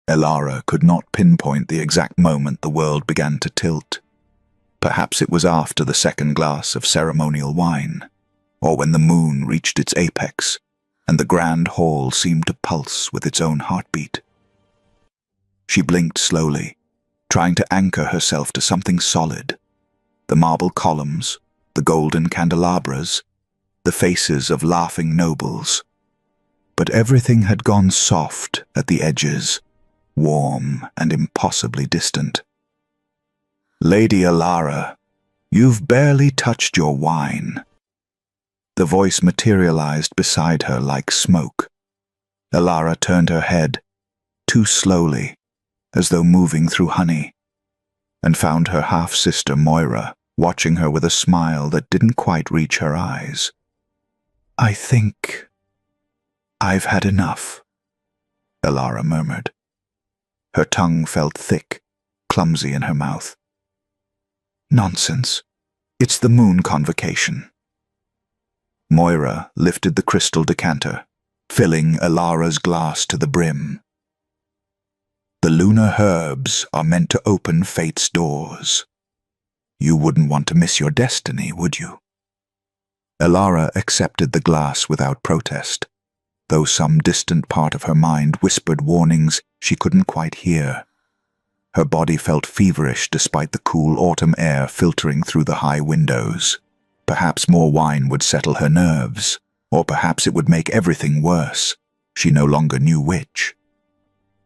Elara could not pinpoint the exact moment the world began to tilt. Perhaps it was after the second glass of ceremonial wine, or when the moon reached its apex, and the grand hall seemed to pulse with its own heartbeat. She blinked slowly, trying to anchor herself to something solid. The marble columns, the golden candelabras, the faces of laughing nobles. But everything had gone soft at the edges, warm and impossibly distant. "Lady Elara, you've barely touched your wine." The voice materialized beside her like smoke. Elara turned her head, too slowly, as though moving through honey, and found her half-sister Moira watching her with a smile that didn't quite reach her eyes. "I think I've had enough," Elara murmured. Her tongue felt thick, clumsy in her mouth. "Nonsense. It's the moon convocation." Moira lifted the crystal decanter, filling Elara's glass to the brim. "The lunar herbs are meant to open fate's doors. You wouldn't want to miss your destiny, would you?" Elara accepted the glass without protest, though some distant part of her mind whispered warnings she couldn't quite hear. Her body felt feverish despite the cool autumn air filtering through the high windows. Perhaps more wine would settle her nerves, or perhaps it would make everything worse. She no longer knew which.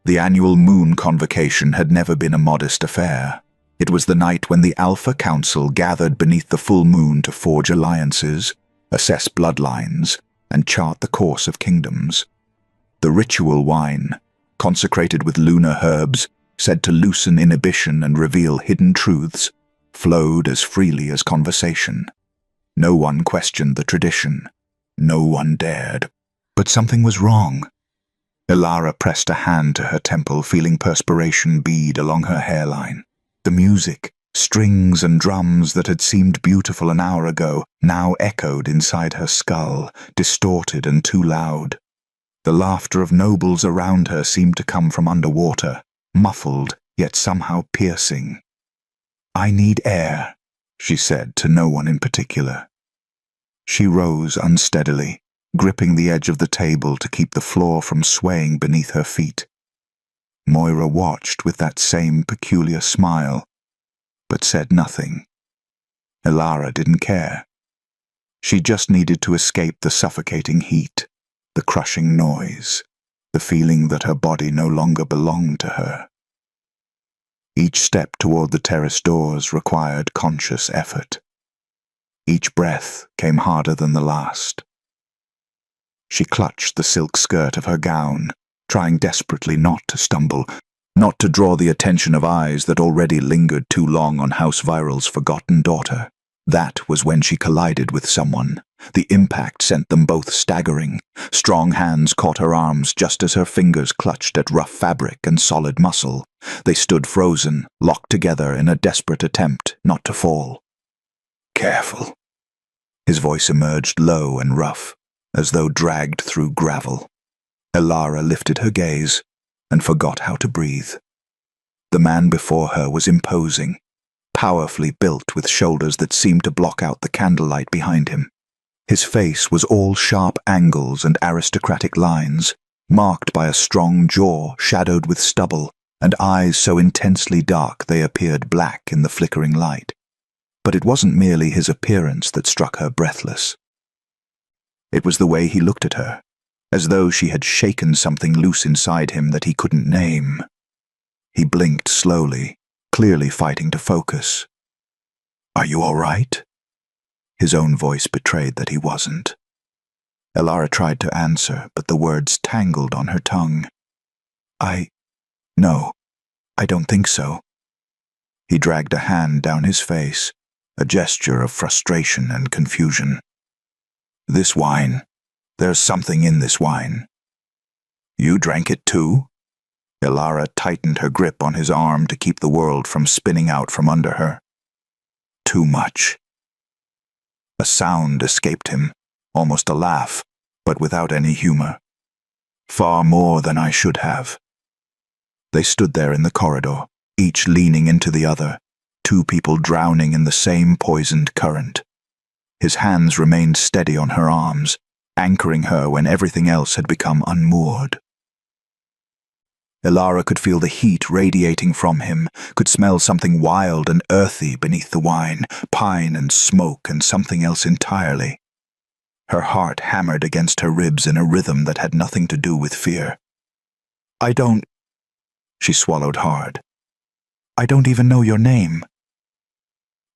The annual moon convocation had never been a modest affair. It was the night when the Alpha Council gathered beneath the full moon to forge alliances, assess bloodlines, and chart the course of kingdoms. The ritual wine, consecrated with lunar herbs, said to loosen inhibition and reveal hidden truths, flowed as freely as conversation. No one questioned the tradition. No one dared. But something was wrong. Elara pressed a hand to her temple, feeling perspiration bead along her hairline. The music, strings and drums that had seemed beautiful an hour ago, now echoed inside her skull, distorted and too loud. The laughter of nobles around her seemed to come from underwater, muffled, yet somehow piercing. "I need air," she said to no one in particular. She rose unsteadily, gripping the edge of the table to keep the floor from swaying beneath her feet. Moira watched with that same peculiar smile, but said nothing. Elara didn't care. She just needed to escape the suffocating heat, the crushing noise, the feeling that her body no longer belonged to her. Each step toward the terrace doors required conscious effort. Each breath came harder than the last. She clutched the silk skirt of her gown, trying desperately not to stumble, not to draw the attention of eyes that already lingered too long on House Viral's forgotten daughter. That was when she collided with someone. The impact sent them both staggering. Strong hands caught her arms just as her fingers clutched at rough fabric and solid muscle. They stood frozen, locked together in a desperate attempt not to fall. "Careful." His voice emerged low and rough, as though dragged through gravel. Elara lifted her gaze and forgot how to breathe. The man before her was imposing, powerfully built with shoulders that seemed to block out the candlelight behind him. His face was all sharp angles and aristocratic lines, marked by a strong jaw shadowed with stubble, and eyes so intensely dark they appeared black in the flickering light. But it wasn't merely his appearance that struck her breathless. It was the way he looked at her, as though she had shaken something loose inside him that he couldn't name. He blinked slowly, clearly fighting to focus. "Are you all right?" His own voice betrayed that he wasn't. Elara tried to answer, but the words tangled on her tongue. No, I don't think so." He dragged a hand down his face, a gesture of frustration and confusion. "This wine. There's something in this wine." "You drank it too?" Elara tightened her grip on his arm to keep the world from spinning out from under her. "Too much." A sound escaped him, almost a laugh, but without any humor. "Far more than I should have." They stood there in the corridor, each leaning into the other, two people drowning in the same poisoned current. His hands remained steady on her arms, anchoring her when everything else had become unmoored. Elara could feel the heat radiating from him, could smell something wild and earthy beneath the wine, pine and smoke and something else entirely. Her heart hammered against her ribs in a rhythm that had nothing to do with fear. "I don't—" She swallowed hard. "I don't even know your name."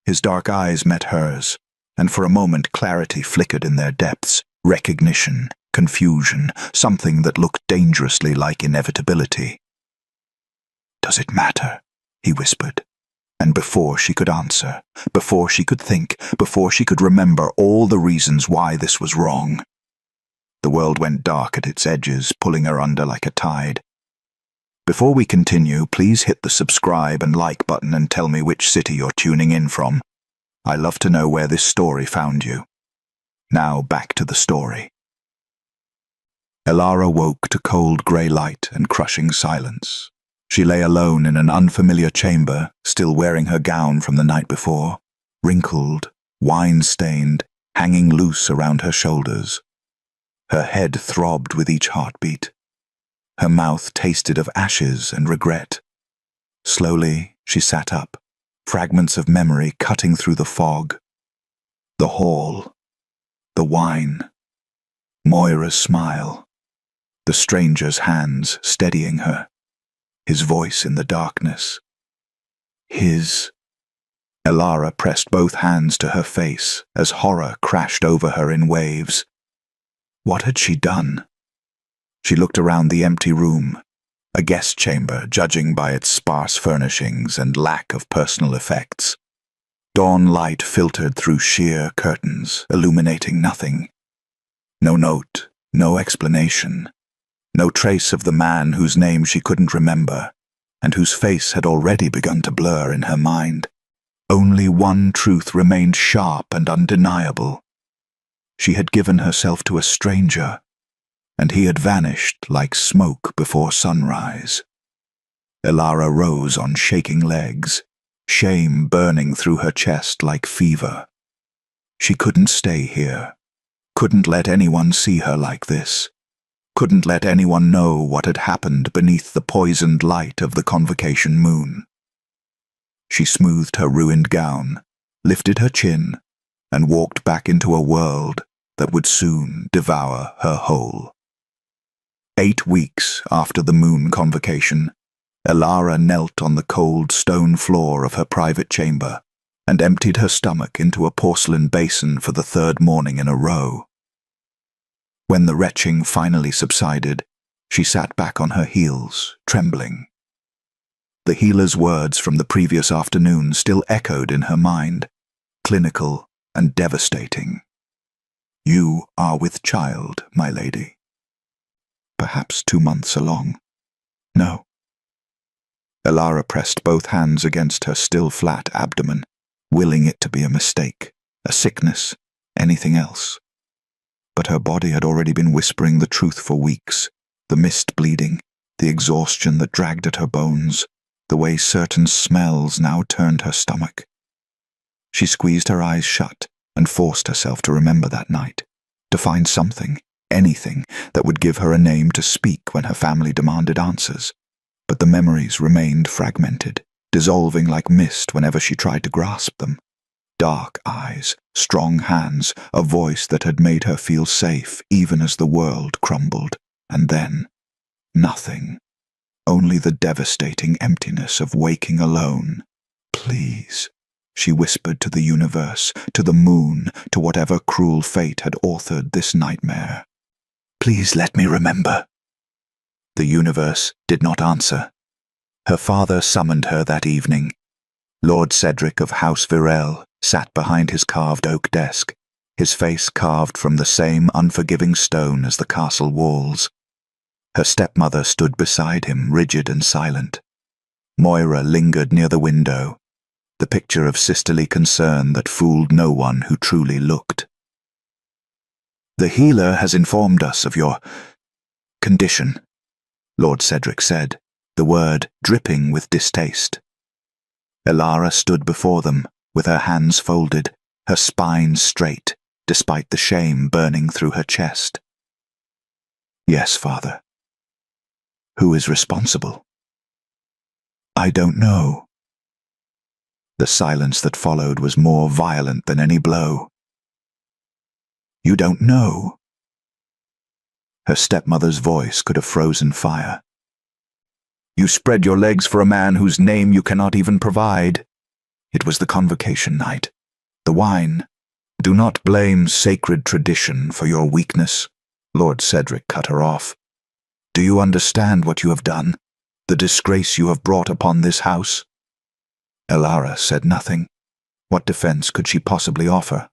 His dark eyes met hers, and for a moment clarity flickered in their depths, recognition, confusion, something that looked dangerously like inevitability. "Does it matter?" he whispered. And before she could answer, before she could think, before she could remember all the reasons why this was wrong, the world went dark at its edges, pulling her under like a tide. Before we continue, please hit the subscribe and like button and tell me which city you're tuning in from. I love to know where this story found you. Now back to the story. Elara woke to cold grey light and crushing silence. She lay alone in an unfamiliar chamber, still wearing her gown from the night before, wrinkled, wine-stained, hanging loose around her shoulders. Her head throbbed with each heartbeat. Her mouth tasted of ashes and regret. Slowly, she sat up, fragments of memory cutting through the fog. The hall, the wine, Moira's smile, the stranger's hands steadying her, his voice in the darkness. His. Elara pressed both hands to her face as horror crashed over her in waves. What had she done? She looked around the empty room, a guest chamber judging by its sparse furnishings and lack of personal effects. Dawn light filtered through sheer curtains, illuminating nothing. No note, no explanation. No trace of the man whose name she couldn't remember, and whose face had already begun to blur in her mind. Only one truth remained sharp and undeniable. She had given herself to a stranger, and he had vanished like smoke before sunrise. Elara rose on shaking legs, shame burning through her chest like fever. She couldn't stay here, couldn't let anyone see her like this. Couldn't let anyone know what had happened beneath the poisoned light of the convocation moon. She smoothed her ruined gown, lifted her chin, and walked back into a world that would soon devour her whole. 8 weeks after the moon convocation, Elara knelt on the cold stone floor of her private chamber and emptied her stomach into a porcelain basin for the 3rd morning in a row. When the retching finally subsided, she sat back on her heels, trembling. The healer's words from the previous afternoon still echoed in her mind, clinical and devastating. "You are with child, my lady. Perhaps 2 months along. No." Elara pressed both hands against her still flat abdomen, willing it to be a mistake, a sickness, anything else. But her body had already been whispering the truth for weeks, the missed bleeding, the exhaustion that dragged at her bones, the way certain smells now turned her stomach. She squeezed her eyes shut and forced herself to remember that night, to find something, anything, that would give her a name to speak when her family demanded answers. But the memories remained fragmented, dissolving like mist whenever she tried to grasp them. Dark eyes, strong hands, a voice that had made her feel safe even as the world crumbled, and then nothing. Only the devastating emptiness of waking alone. "Please," she whispered to the universe, to the moon, to whatever cruel fate had authored this nightmare. "Please let me remember." The universe did not answer. Her father summoned her that evening. Lord Cedric of House Virel sat behind his carved oak desk, his face carved from the same unforgiving stone as the castle walls. Her stepmother stood beside him, rigid and silent. Moira lingered near the window, the picture of sisterly concern that fooled no one who truly looked. "The healer has informed us of your condition," Lord Cedric said, the word dripping with distaste. Elara stood before them, with her hands folded, her spine straight, despite the shame burning through her chest. Yes, Father. Who is responsible? I don't know. The silence that followed was more violent than any blow. You don't know? Her stepmother's voice could have frozen fire. You spread your legs for a man whose name you cannot even provide. It was the convocation night. The wine. Do not blame sacred tradition for your weakness. Lord Cedric cut her off. Do you understand what you have done? The disgrace you have brought upon this house? Elara said nothing. What defense could she possibly offer?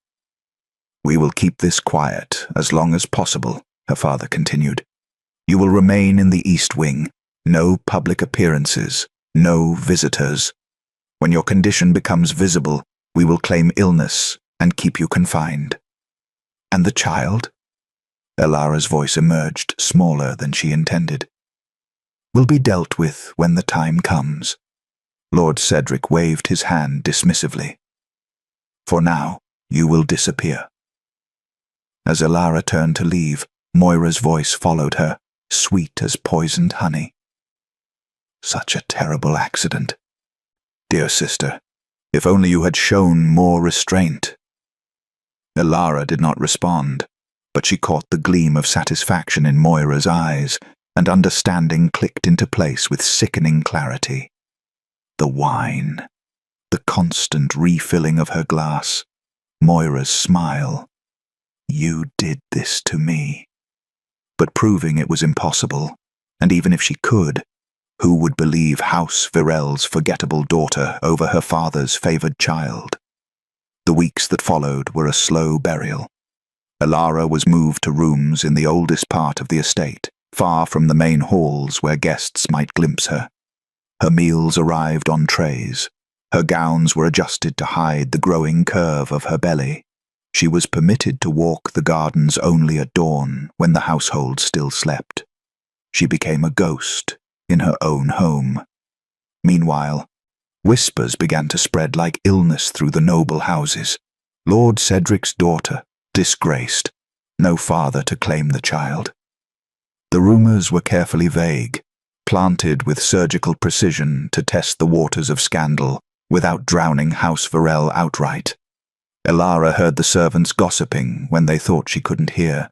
We will keep this quiet as long as possible, her father continued. You will remain in the East Wing. No public appearances, no visitors. When your condition becomes visible, we will claim illness and keep you confined. And the child? Elara's voice emerged, smaller than she intended. Will be dealt with when the time comes. Lord Cedric waved his hand dismissively. For now, you will disappear. As Elara turned to leave, Moira's voice followed her, sweet as poisoned honey. Such a terrible accident. Dear sister, if only you had shown more restraint. Elara did not respond, but she caught the gleam of satisfaction in Moira's eyes, and understanding clicked into place with sickening clarity. The wine, the constant refilling of her glass, Moira's smile. You did this to me. But proving it was impossible, and even if she could, who would believe House Virel's forgettable daughter over her father's favored child? The weeks that followed were a slow burial. Elara was moved to rooms in the oldest part of the estate, far from the main halls where guests might glimpse her. Her meals arrived on trays. Her gowns were adjusted to hide the growing curve of her belly. She was permitted to walk the gardens only at dawn, when the household still slept. She became a ghost in her own home. Meanwhile, whispers began to spread like illness through the noble houses. Lord Cedric's daughter, disgraced, no father to claim the child. The rumors were carefully vague, planted with surgical precision to test the waters of scandal without drowning House Virel outright. Elara heard the servants gossiping when they thought she couldn't hear.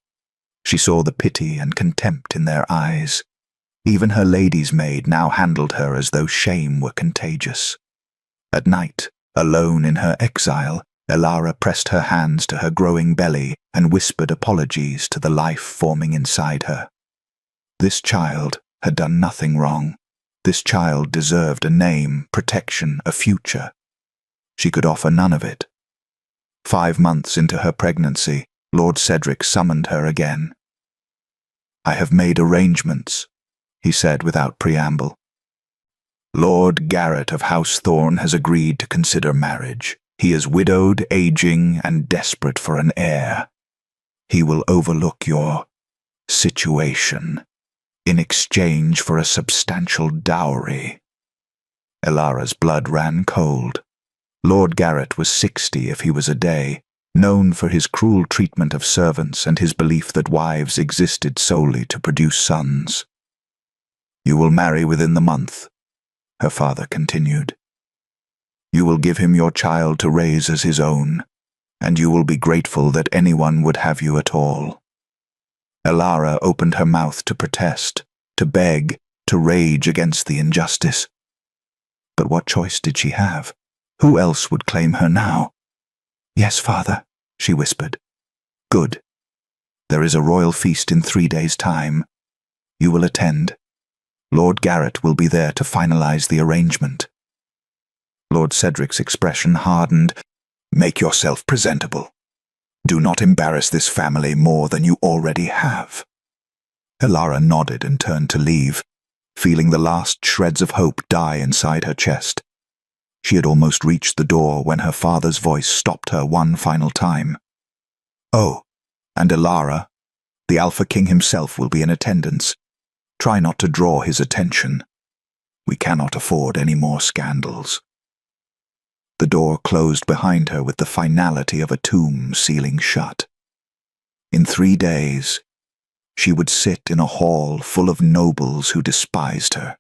She saw the pity and contempt in their eyes. Even her lady's maid now handled her as though shame were contagious. At night, alone in her exile, Elara pressed her hands to her growing belly and whispered apologies to the life forming inside her. This child had done nothing wrong. This child deserved a name, protection, a future. She could offer none of it. 5 months into her pregnancy, Lord Cedric summoned her again. I have made arrangements, he said without preamble. Lord Garrett of House Thorn has agreed to consider marriage. He is widowed, aging, and desperate for an heir. He will overlook your situation in exchange for a substantial dowry. Elara's blood ran cold. Lord Garrett was 60 if he was a day, known for his cruel treatment of servants and his belief that wives existed solely to produce sons. You will marry within the month, her father continued. You will give him your child to raise as his own, and you will be grateful that anyone would have you at all. Elara opened her mouth to protest, to beg, to rage against the injustice. But what choice did she have? Who else would claim her now? Yes, father, she whispered. Good. There is a royal feast in 3 days' time. You will attend. Lord Garrett will be there to finalize the arrangement. Lord Cedric's expression hardened. Make yourself presentable. Do not embarrass this family more than you already have. Elara nodded and turned to leave, feeling the last shreds of hope die inside her chest. She had almost reached the door when her father's voice stopped her one final time. Oh, and Elara, the Alpha King himself will be in attendance. Try not to draw his attention. We cannot afford any more scandals. The door closed behind her with the finality of a tomb sealing shut. In 3 days, she would sit in a hall full of nobles who despised her,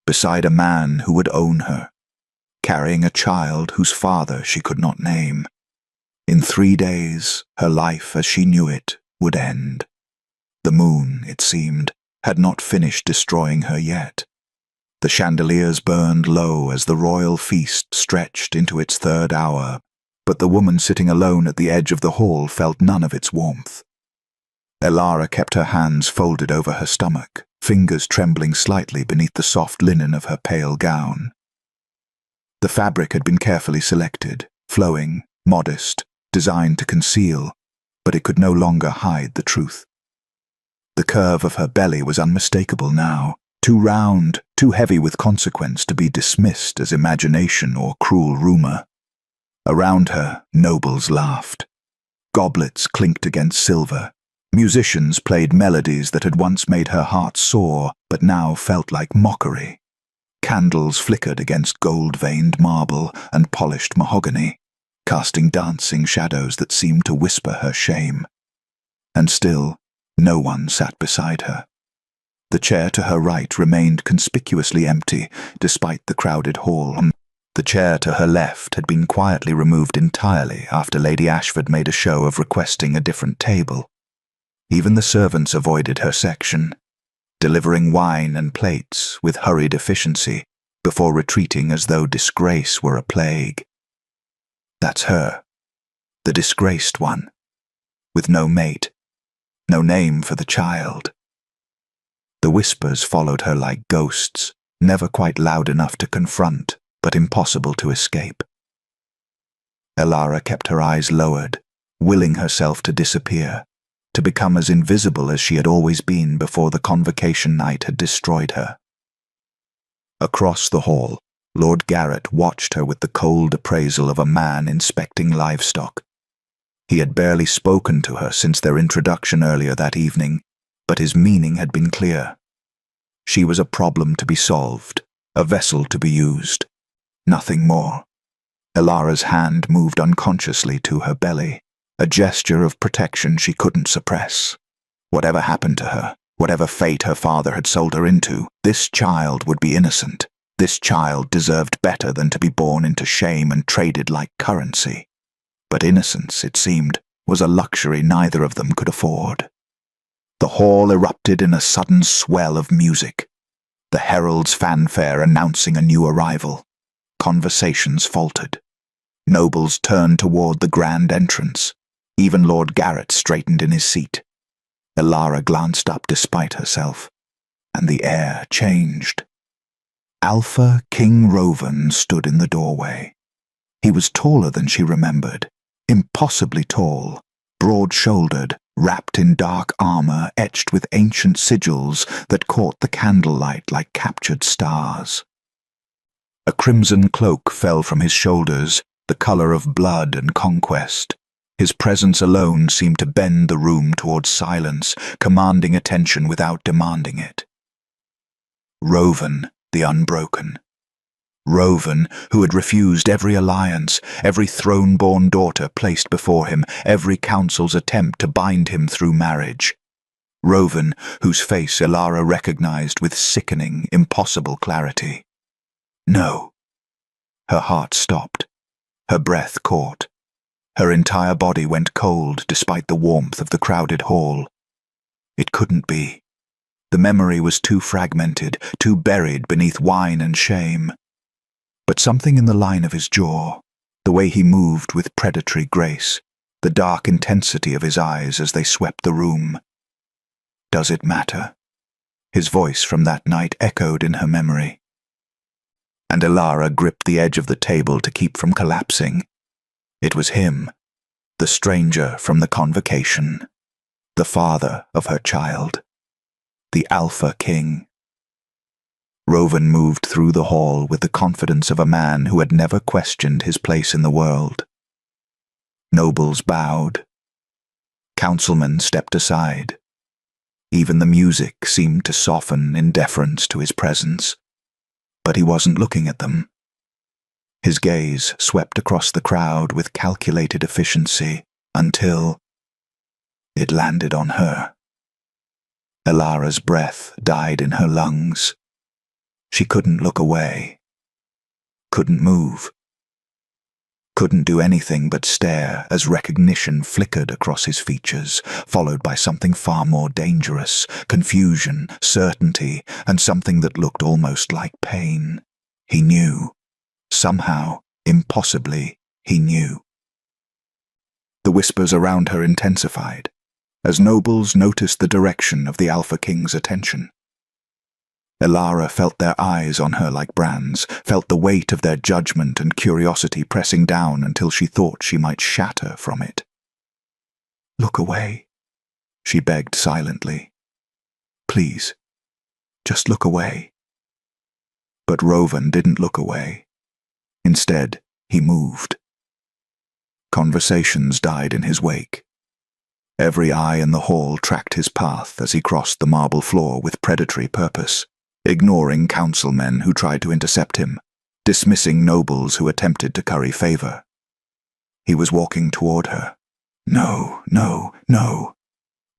beside a man who would own her, carrying a child whose father she could not name. In 3 days, her life as she knew it would end. The moon, it seemed, had not finished destroying her yet. The chandeliers burned low as the royal feast stretched into its 3rd hour, but the woman sitting alone at the edge of the hall felt none of its warmth. Elara kept her hands folded over her stomach, fingers trembling slightly beneath the soft linen of her pale gown. The fabric had been carefully selected, flowing, modest, designed to conceal, but it could no longer hide the truth. The curve of her belly was unmistakable now, too round, too heavy with consequence to be dismissed as imagination or cruel rumor. Around her, nobles laughed. Goblets clinked against silver. Musicians played melodies that had once made her heart soar, but now felt like mockery. Candles flickered against gold-veined marble and polished mahogany, casting dancing shadows that seemed to whisper her shame. And still, no one sat beside her. The chair to her right remained conspicuously empty, despite the crowded hall. The chair to her left had been quietly removed entirely after Lady Ashford made a show of requesting a different table. Even the servants avoided her section, delivering wine and plates with hurried efficiency before retreating as though disgrace were a plague. That's her, the disgraced one, with no mate, no name for the child. The whispers followed her like ghosts, never quite loud enough to confront, but impossible to escape. Elara kept her eyes lowered, willing herself to disappear, to become as invisible as she had always been before the convocation night had destroyed her. Across the hall, Lord Garrett watched her with the cold appraisal of a man inspecting livestock. He had barely spoken to her since their introduction earlier that evening, but his meaning had been clear. She was a problem to be solved, a vessel to be used. Nothing more. Elara's hand moved unconsciously to her belly, a gesture of protection she couldn't suppress. Whatever happened to her, whatever fate her father had sold her into, this child would be innocent. This child deserved better than to be born into shame and traded like currency. But innocence, it seemed, was a luxury neither of them could afford. The hall erupted in a sudden swell of music, the herald's fanfare announcing a new arrival. Conversations faltered. Nobles turned toward the grand entrance. Even Lord Garrett straightened in his seat. Elara glanced up despite herself, and the air changed. Alpha King Rovan stood in the doorway. He was taller than she remembered, impossibly tall, broad-shouldered, wrapped in dark armor etched with ancient sigils that caught the candlelight like captured stars. A crimson cloak fell from his shoulders, the color of blood and conquest. His presence alone seemed to bend the room towards silence, commanding attention without demanding it. Rovan, the Unbroken. Rovan, who had refused every alliance, every throne-born daughter placed before him, every council's attempt to bind him through marriage. Rovan, whose face Elara recognized with sickening, impossible clarity. No. Her heart stopped. Her breath caught. Her entire body went cold despite the warmth of the crowded hall. It couldn't be. The memory was too fragmented, too buried beneath wine and shame. But something in the line of his jaw, the way he moved with predatory grace, the dark intensity of his eyes as they swept the room. Does it matter? His voice from that night echoed in her memory. And Elara gripped the edge of the table to keep from collapsing. It was him, the stranger from the convocation, the father of her child, the Alpha King. Rovan moved through the hall with the confidence of a man who had never questioned his place in the world. Nobles bowed. Councilmen stepped aside. Even the music seemed to soften in deference to his presence. but he wasn't looking at them. His gaze swept across the crowd with calculated efficiency until it landed on her. Elara's breath died in her lungs. She couldn't look away, couldn't move, couldn't do anything but stare as recognition flickered across his features, followed by something far more dangerous, confusion, certainty, and something that looked almost like pain. He knew. Somehow, impossibly, he knew. The whispers around her intensified, as nobles noticed the direction of the Alpha King's attention. Elara felt their eyes on her like brands, felt the weight of their judgment and curiosity pressing down until she thought she might shatter from it. "Look away," she begged silently. "Please, just look away." But Rovan didn't look away. Instead, he moved. Conversations died in his wake. Every eye in the hall tracked his path as he crossed the marble floor with predatory purpose, ignoring councilmen who tried to intercept him, dismissing nobles who attempted to curry favor. He was walking toward her. No, no, no.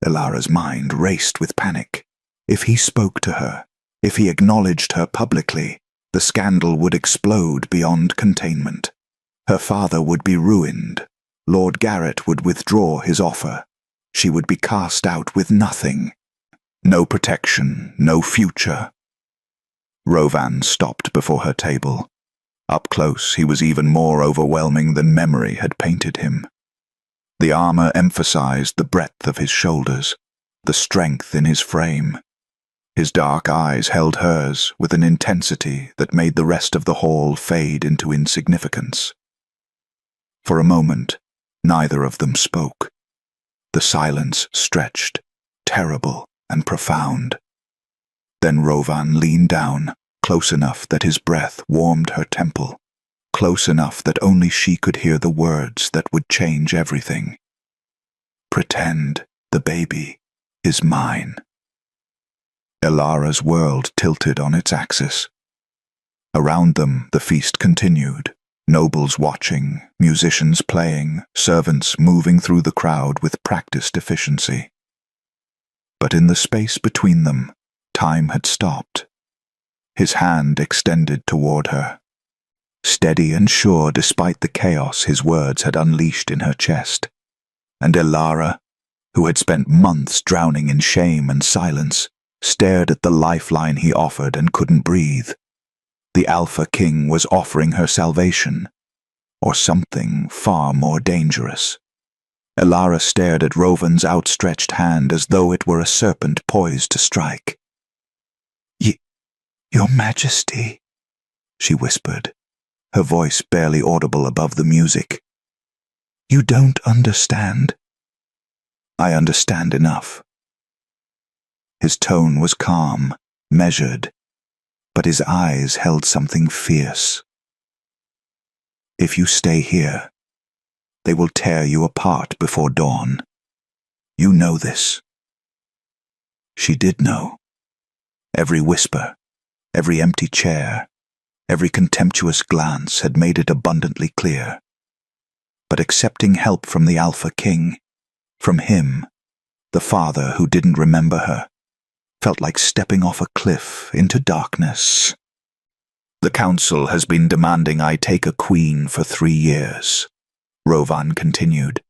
Elara's mind raced with panic. If he spoke to her, if he acknowledged her publicly, the scandal would explode beyond containment. Her father would be ruined. Lord Garrett would withdraw his offer. She would be cast out with nothing. No protection, no future. Rovan stopped before her table. Up close, he was even more overwhelming than memory had painted him. The armor emphasized the breadth of his shoulders, the strength in his frame. His dark eyes held hers with an intensity that made the rest of the hall fade into insignificance. For a moment, neither of them spoke. The silence stretched, terrible and profound. Then Rovan leaned down, close enough that his breath warmed her temple, close enough that only she could hear the words that would change everything. "Pretend the baby is mine." Elara's world tilted on its axis. Around them, the feast continued, nobles watching, musicians playing, servants moving through the crowd with practiced efficiency. But in the space between them, time had stopped. His hand extended toward her. Steady and sure despite the chaos his words had unleashed in her chest. And Elara, who had spent months drowning in shame and silence, stared at the lifeline he offered and couldn't breathe. The Alpha King was offering her salvation, or something far more dangerous. Elara stared at Rovan's outstretched hand as though it were a serpent poised to strike. "Your Majesty," she whispered, her voice barely audible above the music. "You don't understand." "I understand enough." His tone was calm, measured, but his eyes held something fierce. "If you stay here, they will tear you apart before dawn. You know this." She did know. Every whisper, every empty chair, every contemptuous glance had made it abundantly clear. But accepting help from the Alpha King, from him, the father who didn't remember her, felt like stepping off a cliff into darkness. "The council has been demanding I take a queen for 3 years," Rovan continued,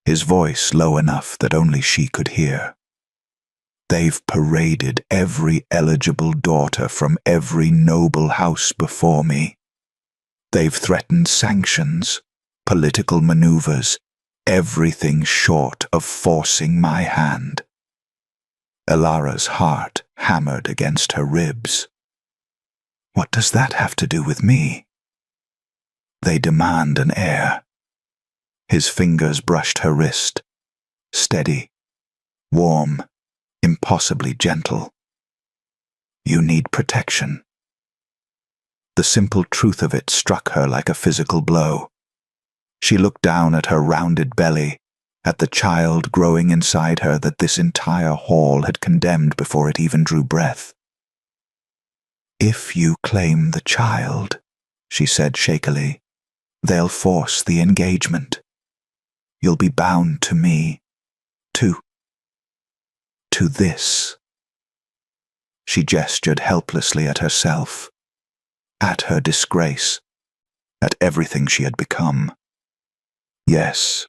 his voice low enough that only she could hear. "They've paraded every eligible daughter from every noble house before me. They've threatened sanctions, political maneuvers, everything short of forcing my hand." Elara's heart hammered against her ribs. "What does that have to do with me?" "They demand an heir." His fingers brushed her wrist, steady, warm, impossibly gentle. "You need protection." The simple truth of it struck her like a physical blow. She looked down at her rounded belly, at the child growing inside her that this entire hall had condemned before it even drew breath. If you claim the child, she said shakily, they'll force the engagement. You'll be bound to me, to this. She gestured helplessly at herself, at her disgrace, at everything she had become. Yes,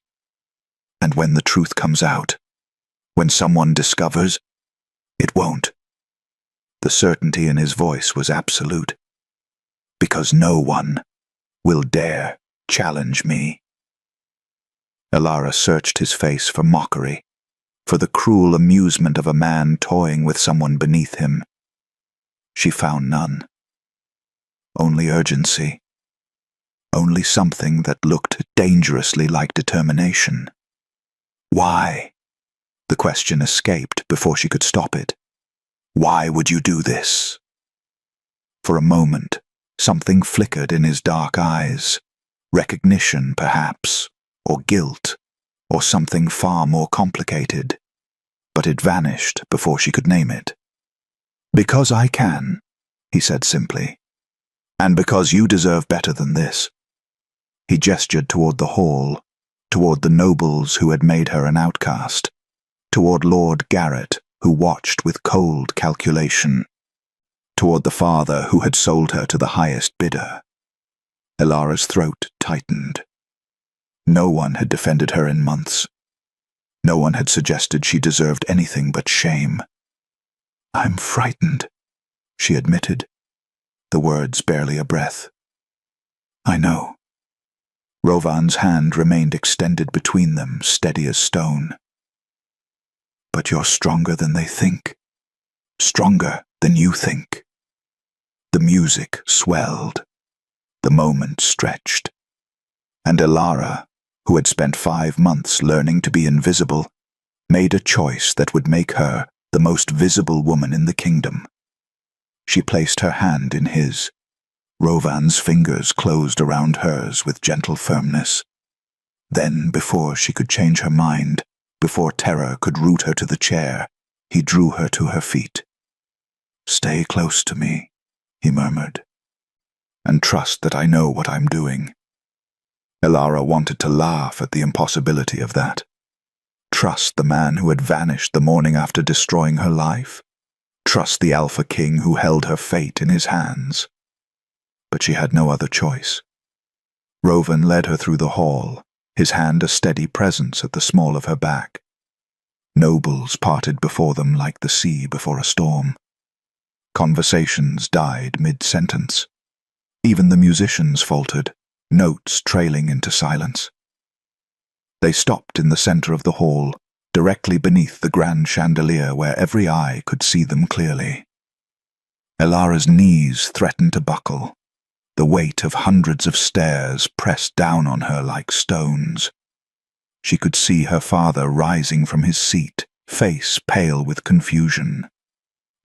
and when the truth comes out, when someone discovers, it won't. The certainty in his voice was absolute, because no one will dare challenge me. Elara searched his face for mockery, for the cruel amusement of a man toying with someone beneath him. She found none. Only urgency. Only something that looked dangerously like determination. Why? The question escaped before she could stop it. Why would you do this? For a moment, something flickered in his dark eyes. Recognition, perhaps, or guilt, or something far more complicated. But it vanished before she could name it. Because I can, he said simply. And because you deserve better than this. He gestured toward the hall, toward the nobles who had made her an outcast, toward Lord Garrett, who watched with cold calculation, toward the father who had sold her to the highest bidder. Elara's throat tightened. No one had defended her in months. No one had suggested she deserved anything but shame. I'm frightened, she admitted, the words barely a breath. I know. Rovan's hand remained extended between them, steady as stone. But you're stronger than they think. Stronger than you think. The music swelled. The moment stretched. And Elara, who had spent 5 months learning to be invisible, made a choice that would make her the most visible woman in the kingdom. She placed her hand in his. Rovan's fingers closed around hers with gentle firmness. Then, before she could change her mind, before terror could root her to the chair, he drew her to her feet. Stay close to me, he murmured, and trust that I know what I'm doing. Elara wanted to laugh at the impossibility of that. Trust the man who had vanished the morning after destroying her life. Trust the Alpha King who held her fate in his hands. But she had no other choice. Rovan led her through the hall, his hand a steady presence at the small of her back. Nobles parted before them like the sea before a storm. Conversations died mid-sentence. Even the musicians faltered, notes trailing into silence. They stopped in the center of the hall, directly beneath the grand chandelier where every eye could see them clearly. Elara's knees threatened to buckle. The weight of hundreds of stairs pressed down on her like stones. She could see her father rising from his seat, face pale with confusion.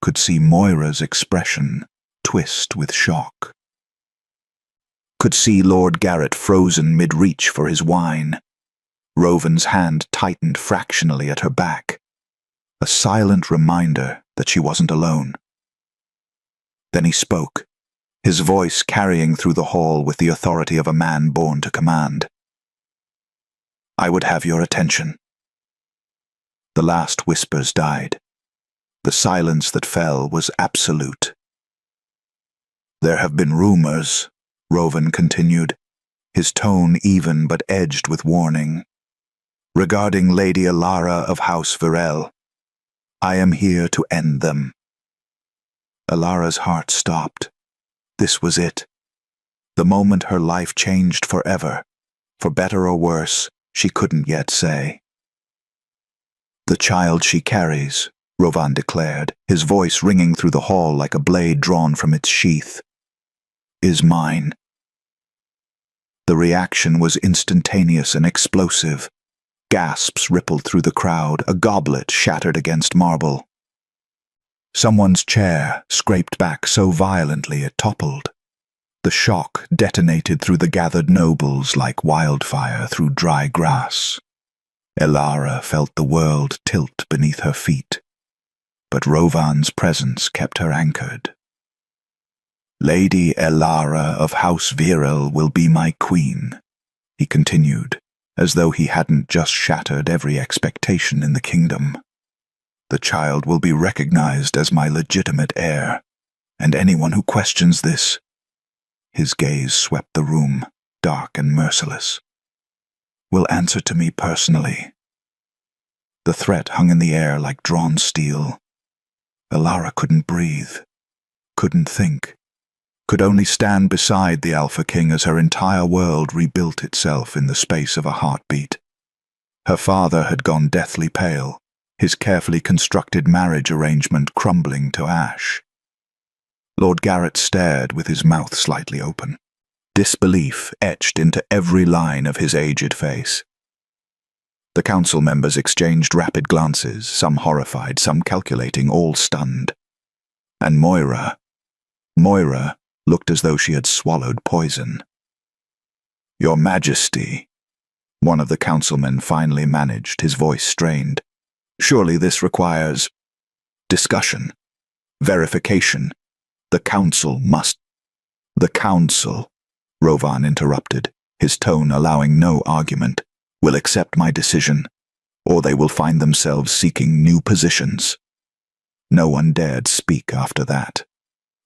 Could see Moira's expression twist with shock. Could see Lord Garrett frozen mid-reach for his wine. Rovan's hand tightened fractionally at her back. A silent reminder that she wasn't alone. Then he spoke, his voice carrying through the hall with the authority of a man born to command. I would have your attention. The last whispers died. The silence that fell was absolute. There have been rumors, Rovan continued, his tone even but edged with warning, regarding Lady Elara of House Virel. I am here to end them. Elara's heart stopped. This was it. The moment her life changed forever. For better or worse, she couldn't yet say. The child she carries, Rovan declared, his voice ringing through the hall like a blade drawn from its sheath, is mine. The reaction was instantaneous and explosive. Gasps rippled through the crowd, a goblet shattered against marble. Someone's chair scraped back so violently it toppled. The shock detonated through the gathered nobles like wildfire through dry grass. Elara felt the world tilt beneath her feet, but Rovan's presence kept her anchored. Lady Elara of House Viril will be my queen, he continued, as though he hadn't just shattered every expectation in the kingdom. The child will be recognized as my legitimate heir, and anyone who questions this— his gaze swept the room, dark and merciless— will answer to me personally. The threat hung in the air like drawn steel. Elara couldn't breathe, couldn't think, could only stand beside the Alpha King as her entire world rebuilt itself in the space of a heartbeat. Her father had gone deathly pale, his carefully constructed marriage arrangement crumbling to ash. Lord Garrett stared with his mouth slightly open, disbelief etched into every line of his aged face. The council members exchanged rapid glances, some horrified, some calculating, all stunned. And Moira looked as though she had swallowed poison. "Your Majesty," one of the councilmen finally managed, his voice strained. "Surely this requires discussion, verification. The council must—" "The council," Rovan interrupted, his tone allowing no argument, "will accept my decision, or they will find themselves seeking new positions." No one dared speak after that.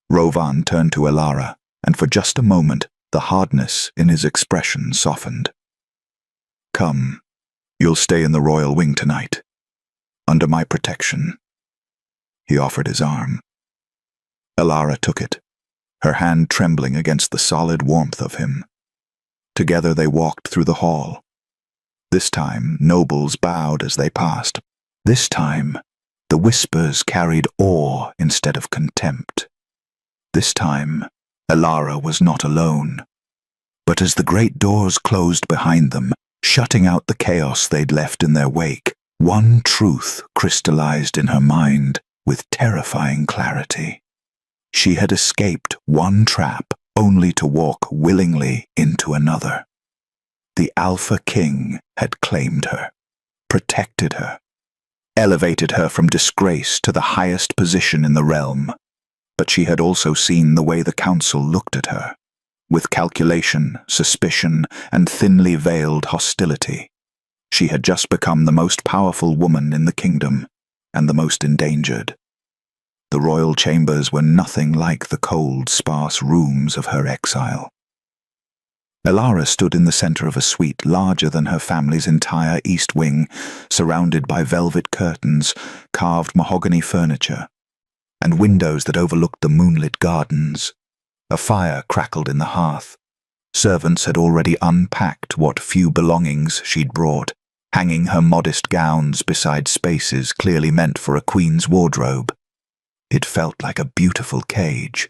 Rovan turned to Elara, and for just a moment the hardness in his expression softened. "Come, you'll stay in the royal wing tonight, under my protection." He offered his arm. Elara took it, her hand trembling against the solid warmth of him. Together they walked through the hall. This time nobles bowed as they passed. This time the whispers carried awe instead of contempt. This time Elara was not alone. But as the great doors closed behind them, shutting out the chaos they'd left in their wake, one truth crystallized in her mind with terrifying clarity. She had escaped one trap only to walk willingly into another. The Alpha King had claimed her, protected her, elevated her from disgrace to the highest position in the realm. But she had also seen the way the council looked at her, with calculation, suspicion, and thinly veiled hostility. She had just become the most powerful woman in the kingdom, and the most endangered. The royal chambers were nothing like the cold, sparse rooms of her exile. Elara stood in the center of a suite larger than her family's entire east wing, surrounded by velvet curtains, carved mahogany furniture, and windows that overlooked the moonlit gardens. A fire crackled in the hearth. Servants had already unpacked what few belongings she'd brought, hanging her modest gowns beside spaces clearly meant for a queen's wardrobe. It felt like a beautiful cage.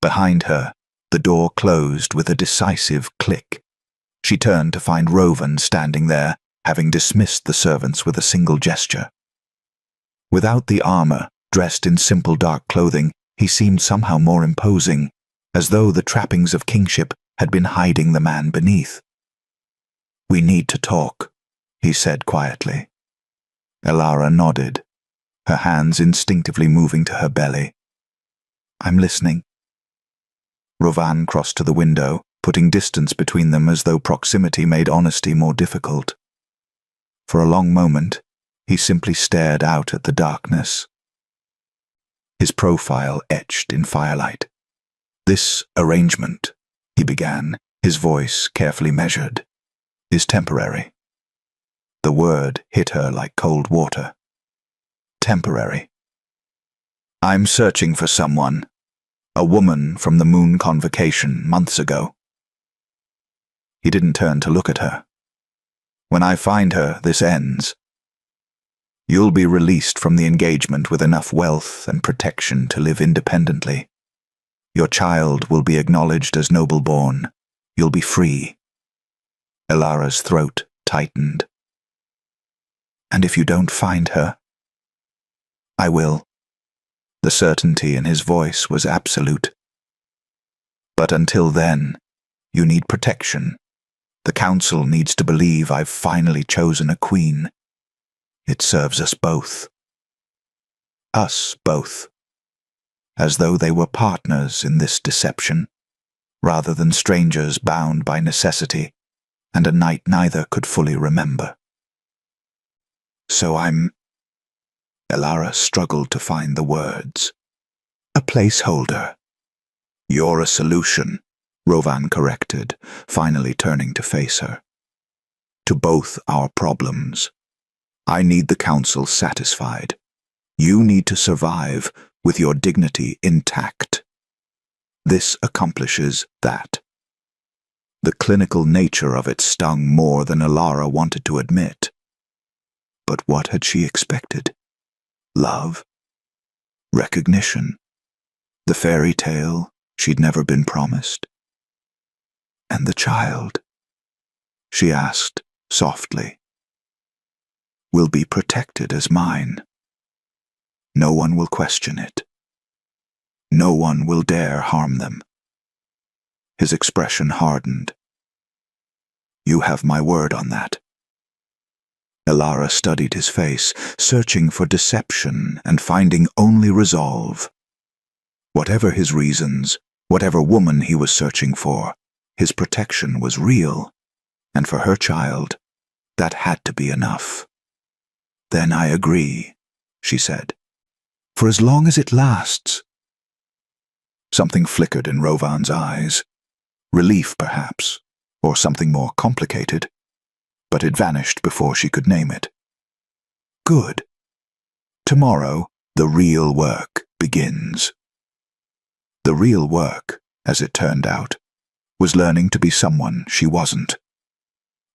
Behind her, the door closed with a decisive click. She turned to find Rovan standing there, having dismissed the servants with a single gesture. Without the armor, dressed in simple dark clothing, he seemed somehow more imposing, as though the trappings of kingship had been hiding the man beneath. "We need to talk," he said quietly. Elara nodded, her hands instinctively moving to her belly. "I'm listening." Rovan crossed to the window, putting distance between them as though proximity made honesty more difficult. For a long moment, he simply stared out at the darkness, his profile etched in firelight. "This arrangement," he began, his voice carefully measured, "is temporary." The word hit her like cold water. Temporary. "I'm searching for someone, a woman from the moon convocation months ago." He didn't turn to look at her. "When I find her, this ends. You'll be released from the engagement with enough wealth and protection to live independently. Your child will be acknowledged as noble-born. You'll be free." Elara's throat tightened. "And if you don't find her?" "I will." The certainty in his voice was absolute. "But until then, you need protection. The council needs to believe I've finally chosen a queen. It serves us both." "Us both." as though they were partners in this deception, rather than strangers bound by necessity and a night neither could fully remember. So I'm... Elara struggled to find the words. A placeholder. You're a solution, Rovan corrected, finally turning to face her. To both our problems. I need the council satisfied. You need to survive with your dignity intact. This accomplishes that. The clinical nature of it stung more than Elara wanted to admit. But what had she expected? Love? Recognition? The fairy tale she'd never been promised? And the child? She asked softly. Will be protected as mine. No one will question it. No one will dare harm them. His expression hardened. You have my word on that. Elara studied his face, searching for deception and finding only resolve. Whatever his reasons, whatever woman he was searching for, his protection was real, and for her child, that had to be enough. Then I agree, she said. For as long as it lasts. Something flickered in Rovan's eyes. Relief, perhaps, or something more complicated, but it vanished before she could name it. Good. Tomorrow, the real work begins. The real work, as it turned out, was learning to be someone she wasn't.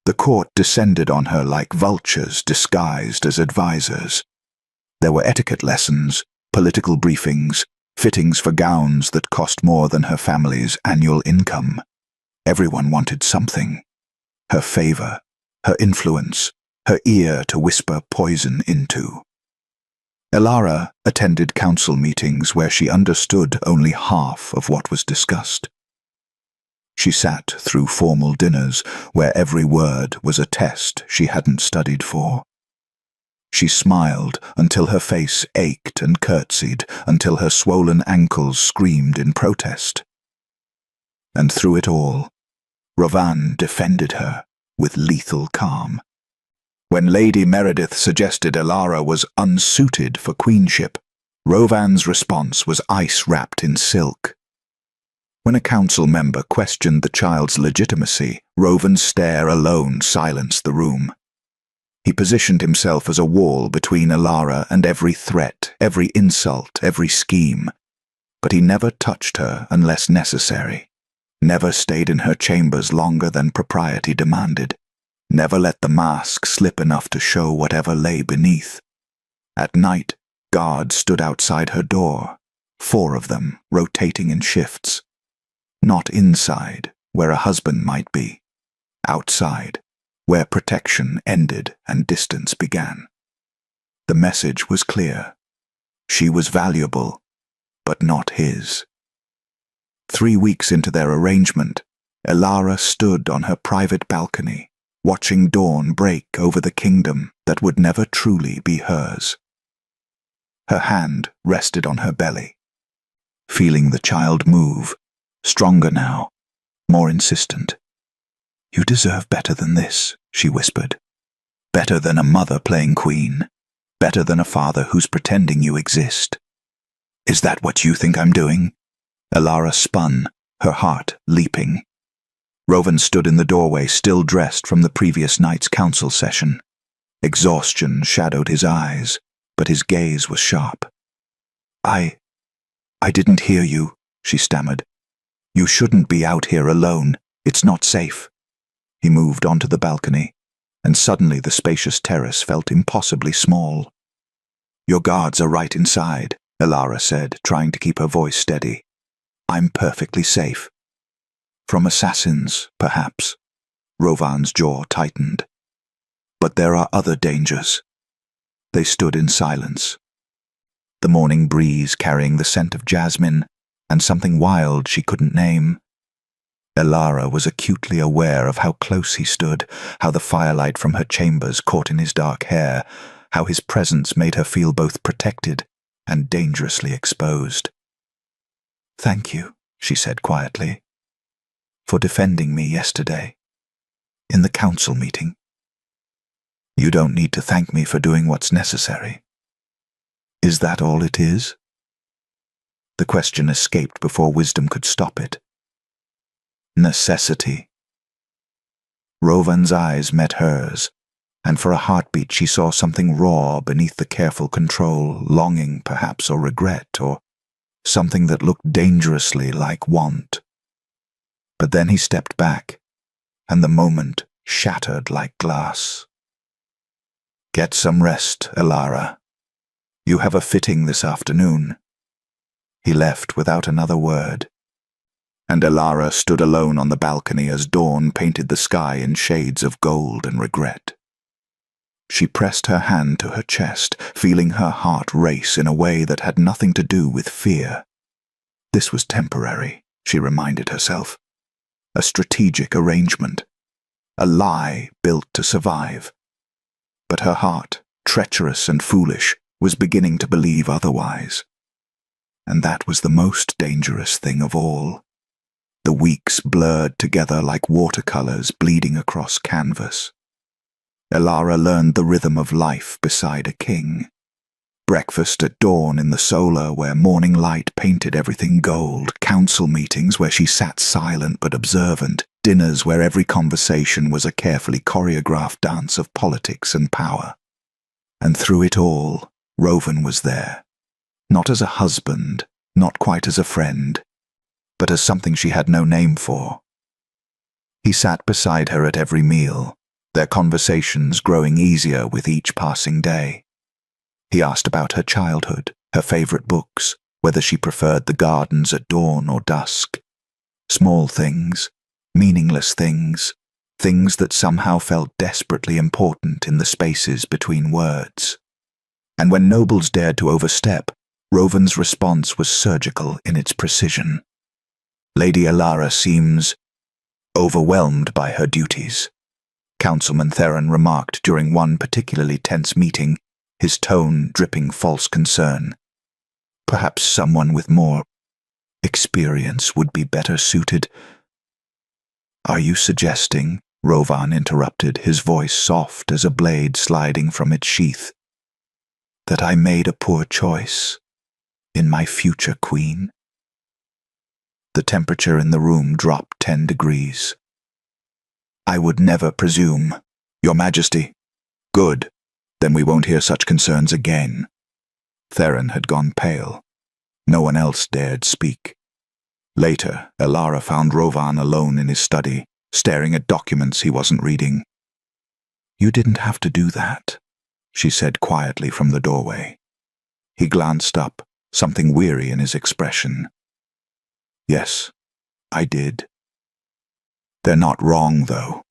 The court descended on her like vultures disguised as advisors. There were etiquette lessons, political briefings, fittings for gowns that cost more than her family's annual income. Everyone wanted something. Her favor, her influence, her ear to whisper poison into. Elara attended council meetings where she understood only half of what was discussed. She sat through formal dinners where every word was a test she hadn't studied for. She smiled until her face ached and curtsied until her swollen ankles screamed in protest. And through it all, Rovan defended her with lethal calm. When Lady Meredith suggested Elara was unsuited for queenship, Rovan's response was ice wrapped in silk. When a council member questioned the child's legitimacy, Rovan's stare alone silenced the room. He positioned himself as a wall between Elara and every threat, every insult, every scheme. But he never touched her unless necessary, never stayed in her chambers longer than propriety demanded, never let the mask slip enough to show whatever lay beneath. At night, guards stood outside her door, 4 of them, rotating in shifts. Not inside, where a husband might be. Outside, where protection ended and distance began. The message was clear. She was valuable, but not his. 3 weeks into their arrangement, Elara stood on her private balcony, watching dawn break over the kingdom that would never truly be hers. Her hand rested on her belly, feeling the child move, stronger now, more insistent. You deserve better than this, she whispered. Better than a mother playing queen. Better than a father who's pretending you exist. Is that what you think I'm doing? Elara spun, her heart leaping. Rovan stood in the doorway, still dressed from the previous night's council session. Exhaustion shadowed his eyes, but his gaze was sharp. I didn't hear you, she stammered. You shouldn't be out here alone. It's not safe. He moved onto the balcony, and suddenly the spacious terrace felt impossibly small. Your guards are right inside, Elara said, trying to keep her voice steady. I'm perfectly safe. From assassins, perhaps. Rovan's jaw tightened. But there are other dangers. They stood in silence. The morning breeze carrying the scent of jasmine, and something wild she couldn't name. Elara was acutely aware of how close he stood, how the firelight from her chambers caught in his dark hair, how his presence made her feel both protected and dangerously exposed. "Thank you," she said quietly, "for defending me yesterday, in the council meeting. You don't need to thank me for doing what's necessary. Is that all it is?" The question escaped before wisdom could stop it. Necessity. Rovan's eyes met hers, and for a heartbeat she saw something raw beneath the careful control, longing perhaps, or regret, or something that looked dangerously like want. But then he stepped back, and the moment shattered like glass. "Get some rest, Elara. You have a fitting this afternoon." He left without another word, and Elara stood alone on the balcony as dawn painted the sky in shades of gold and regret. She pressed her hand to her chest, feeling her heart race in a way that had nothing to do with fear. This was temporary, she reminded herself. A strategic arrangement. A lie built to survive. But her heart, treacherous and foolish, was beginning to believe otherwise. And that was the most dangerous thing of all. The weeks blurred together like watercolors bleeding across canvas. Elara learned the rhythm of life beside a king. Breakfast at dawn in the solar where morning light painted everything gold, council meetings where she sat silent but observant, dinners where every conversation was a carefully choreographed dance of politics and power. And through it all, Rovan was there. Not as a husband, not quite as a friend, but as something she had no name for. He sat beside her at every meal, their conversations growing easier with each passing day. He asked about her childhood, her favorite books, whether she preferred the gardens at dawn or dusk. Small things, meaningless things, things that somehow felt desperately important in the spaces between words. And when nobles dared to overstep, Rovan's response was surgical in its precision. "Lady Elara seems overwhelmed by her duties," Councilman Theron remarked during one particularly tense meeting, his tone dripping false concern. "Perhaps someone with more experience would be better suited." "Are you suggesting," Rovan interrupted, his voice soft as a blade sliding from its sheath, "that I made a poor choice in my future queen?" The temperature in the room dropped 10 degrees. "I would never presume, Your Majesty." "Good. Then we won't hear such concerns again." Theron had gone pale. No one else dared speak. Later, Elara found Rovan alone in his study, staring at documents he wasn't reading. "You didn't have to do that," she said quietly from the doorway. He glanced up, something weary in his expression. "Yes, I did. They're not wrong, though.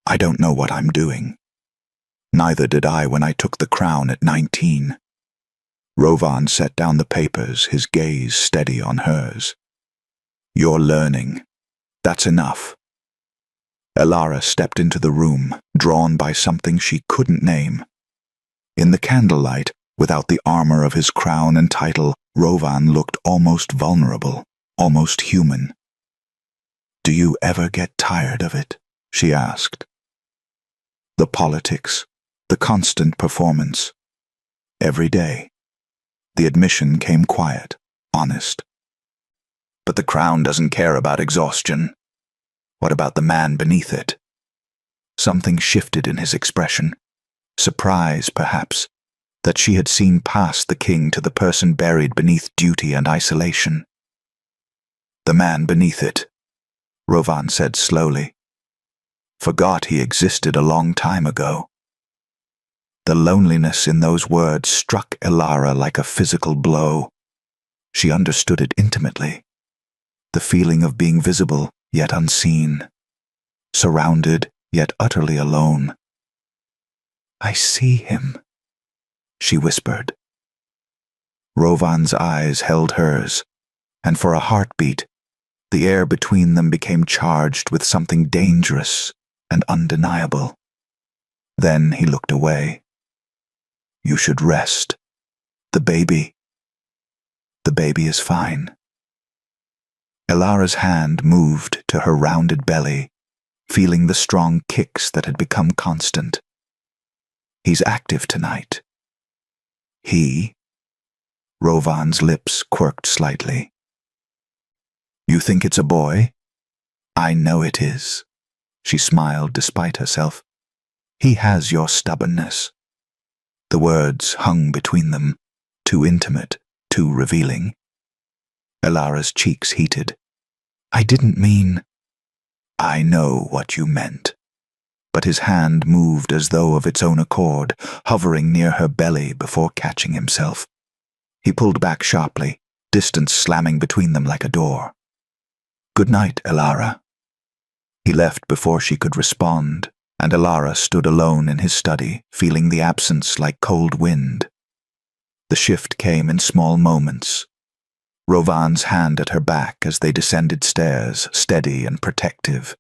I don't know what I'm doing. Neither did I when I took the crown at 19. Rovan set down the papers, his gaze steady on hers. "You're learning. That's enough." Elara stepped into the room, drawn by something she couldn't name. In the candlelight, without the armor of his crown and title, Rovan looked almost vulnerable, almost human. "Do you ever get tired of it?" she asked. "The politics, the constant performance. Every day." The admission came quiet, honest. "But the crown doesn't care about exhaustion. What about the man beneath it?" Something shifted in his expression. Surprise, perhaps, that she had seen past the king to the person buried beneath duty and isolation. "The man beneath it," Rovan said slowly. "Forgot he existed a long time ago." The loneliness in those words struck Elara like a physical blow. She understood it intimately. The feeling of being visible yet unseen. Surrounded yet utterly alone. "I see him," she whispered. Rovan's eyes held hers, and for a heartbeat, the air between them became charged with something dangerous and undeniable. Then he looked away. "You should rest. The baby is fine." Elara's hand moved to her rounded belly, feeling the strong kicks that had become constant. He's active tonight. He? Rovan's lips quirked slightly. You think it's a boy? I know it is. She smiled despite herself. He has your stubbornness. The words hung between them, too intimate, too revealing. Elara's cheeks heated. I didn't mean... I know what you meant. But his hand moved as though of its own accord, hovering near her belly before catching himself. He pulled back sharply, distance slamming between them like a door. Good night, Elara. He left before she could respond, and Elara stood alone in his study, feeling the absence like cold wind. The shift came in small moments. Rovan's hand at her back as they descended stairs, steady and protective.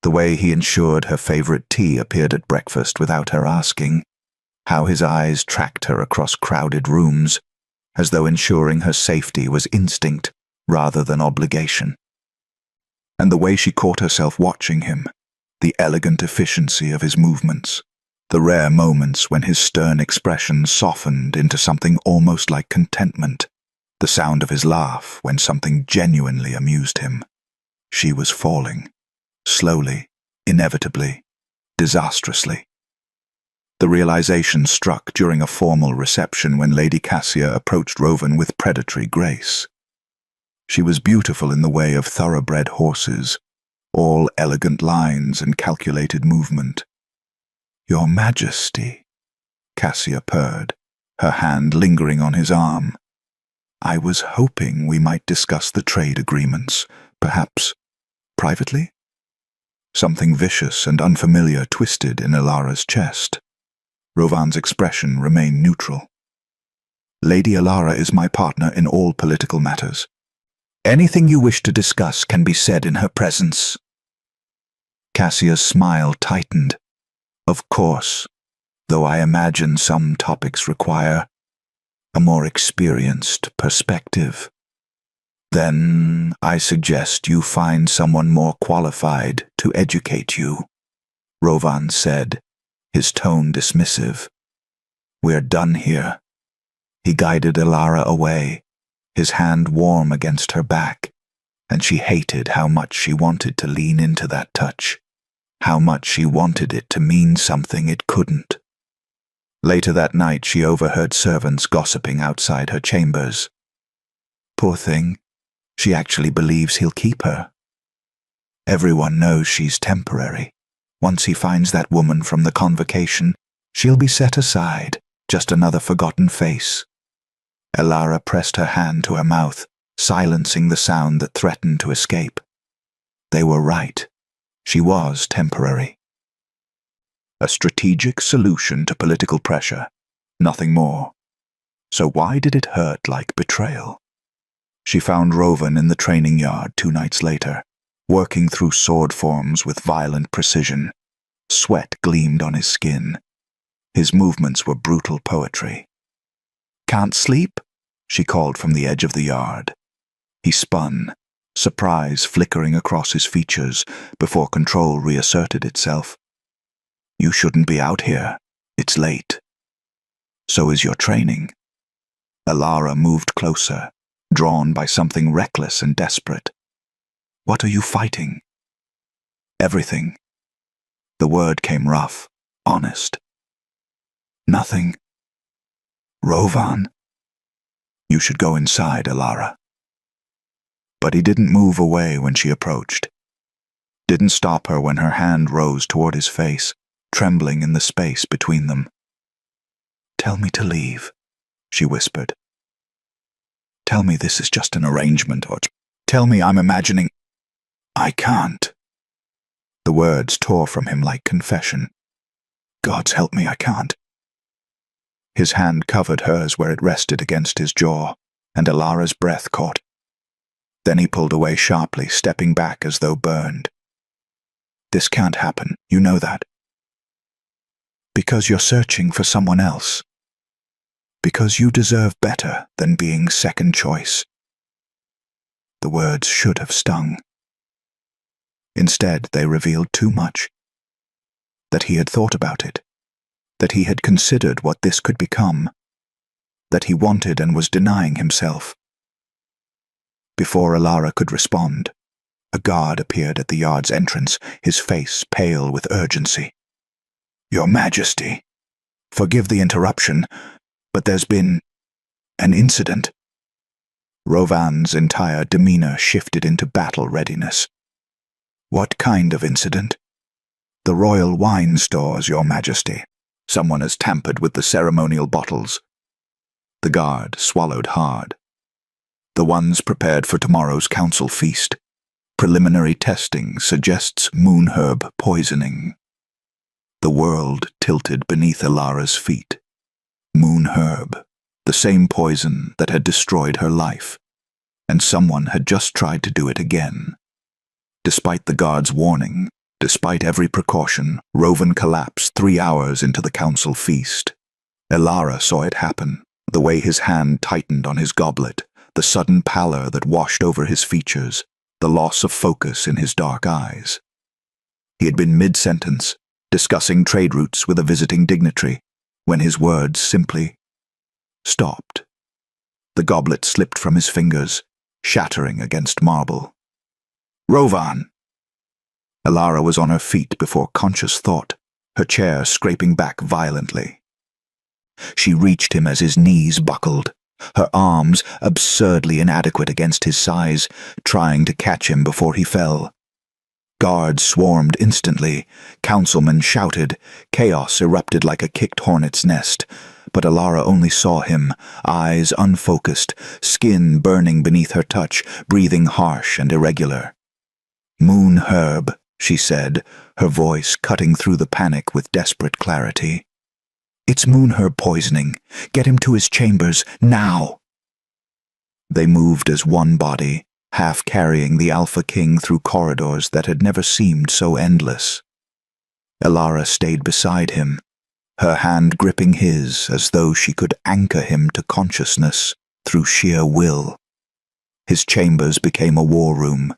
The way he ensured her favorite tea appeared at breakfast without her asking. How his eyes tracked her across crowded rooms, as though ensuring her safety was instinct rather than obligation. And the way she caught herself watching him, the elegant efficiency of his movements, the rare moments when his stern expression softened into something almost like contentment, the sound of his laugh when something genuinely amused him. She was falling, slowly, inevitably, disastrously. The realization struck during a formal reception when Lady Cassia approached Rovan with predatory grace. She was beautiful in the way of thoroughbred horses, all elegant lines and calculated movement. Your Majesty, Cassia purred, her hand lingering on his arm. I was hoping we might discuss the trade agreements, perhaps privately? Something vicious and unfamiliar twisted in Elara's chest. Rovan's expression remained neutral. Lady Elara is my partner in all political matters. Anything you wish to discuss can be said in her presence. Cassia's smile tightened. Of course, though I imagine some topics require a more experienced perspective. Then I suggest you find someone more qualified to educate you, Rovan said, his tone dismissive. We're done here. He guided Elara away, his hand warm against her back, and she hated how much she wanted to lean into that touch, how much she wanted it to mean something it couldn't. Later that night she overheard servants gossiping outside her chambers. Poor thing, she actually believes he'll keep her. Everyone knows she's temporary. Once he finds that woman from the convocation, she'll be set aside, just another forgotten face. Elara pressed her hand to her mouth, silencing the sound that threatened to escape. They were right. She was temporary. A strategic solution to political pressure, nothing more. So why did it hurt like betrayal? She found Rovan in the training yard 2 nights later, working through sword forms with violent precision. Sweat gleamed on his skin. His movements were brutal poetry. Can't sleep? She called from the edge of the yard. He spun, surprise flickering across his features before control reasserted itself. You shouldn't be out here. It's late. So is your training. Elara moved closer, drawn by something reckless and desperate. What are you fighting? Everything. The word came rough, honest. Nothing. Rovan. You should go inside, Elara. But he didn't move away when she approached. Didn't stop her when her hand rose toward his face, trembling in the space between them. Tell me to leave, she whispered. Tell me this is just an arrangement, or tell me I'm imagining. I can't. The words tore from him like confession. God's help me, I can't. His hand covered hers where it rested against his jaw, and Elara's breath caught. Then he pulled away sharply, stepping back as though burned. This can't happen, you know that. Because you're searching for someone else. Because you deserve better than being second choice. The words should have stung. Instead, they revealed too much. That he had thought about it. That he had considered what this could become. That he wanted and was denying himself. Before Alara could respond, a guard appeared at the yard's entrance, his face pale with urgency. "Your Majesty, forgive the interruption, but there's been an incident." Rovan's entire demeanor shifted into battle readiness. "What kind of incident?" "The royal wine stores, Your Majesty. Someone has tampered with the ceremonial bottles." The guard swallowed hard. "The ones prepared for tomorrow's council feast. Preliminary testing suggests moonherb poisoning." The world tilted beneath Alara's feet. Moonherb, the same poison that had destroyed her life, and someone had just tried to do it again. Despite the guard's warning, despite every precaution, Rovan collapsed 3 hours into the council feast. Alara saw it happen, the way his hand tightened on his goblet, the sudden pallor that washed over his features, the loss of focus in his dark eyes. He had been mid-sentence, discussing trade routes with a visiting dignitary, when his words simply stopped. The goblet slipped from his fingers, shattering against marble. "Rovan!" Alara was on her feet before conscious thought, her chair scraping back violently. She reached him as his knees buckled, her arms absurdly inadequate against his size, trying to catch him before he fell. Guards swarmed instantly, councilmen shouted, chaos erupted like a kicked hornet's nest, but Alara only saw him, eyes unfocused, skin burning beneath her touch, breathing harsh and irregular. "Moonherb," she said, her voice cutting through the panic with desperate clarity. "It's moonherb poisoning. Get him to his chambers, now!" They moved as one body, half carrying the Alpha King through corridors that had never seemed so endless. Alara stayed beside him, her hand gripping his as though she could anchor him to consciousness through sheer will. His chambers became a war room.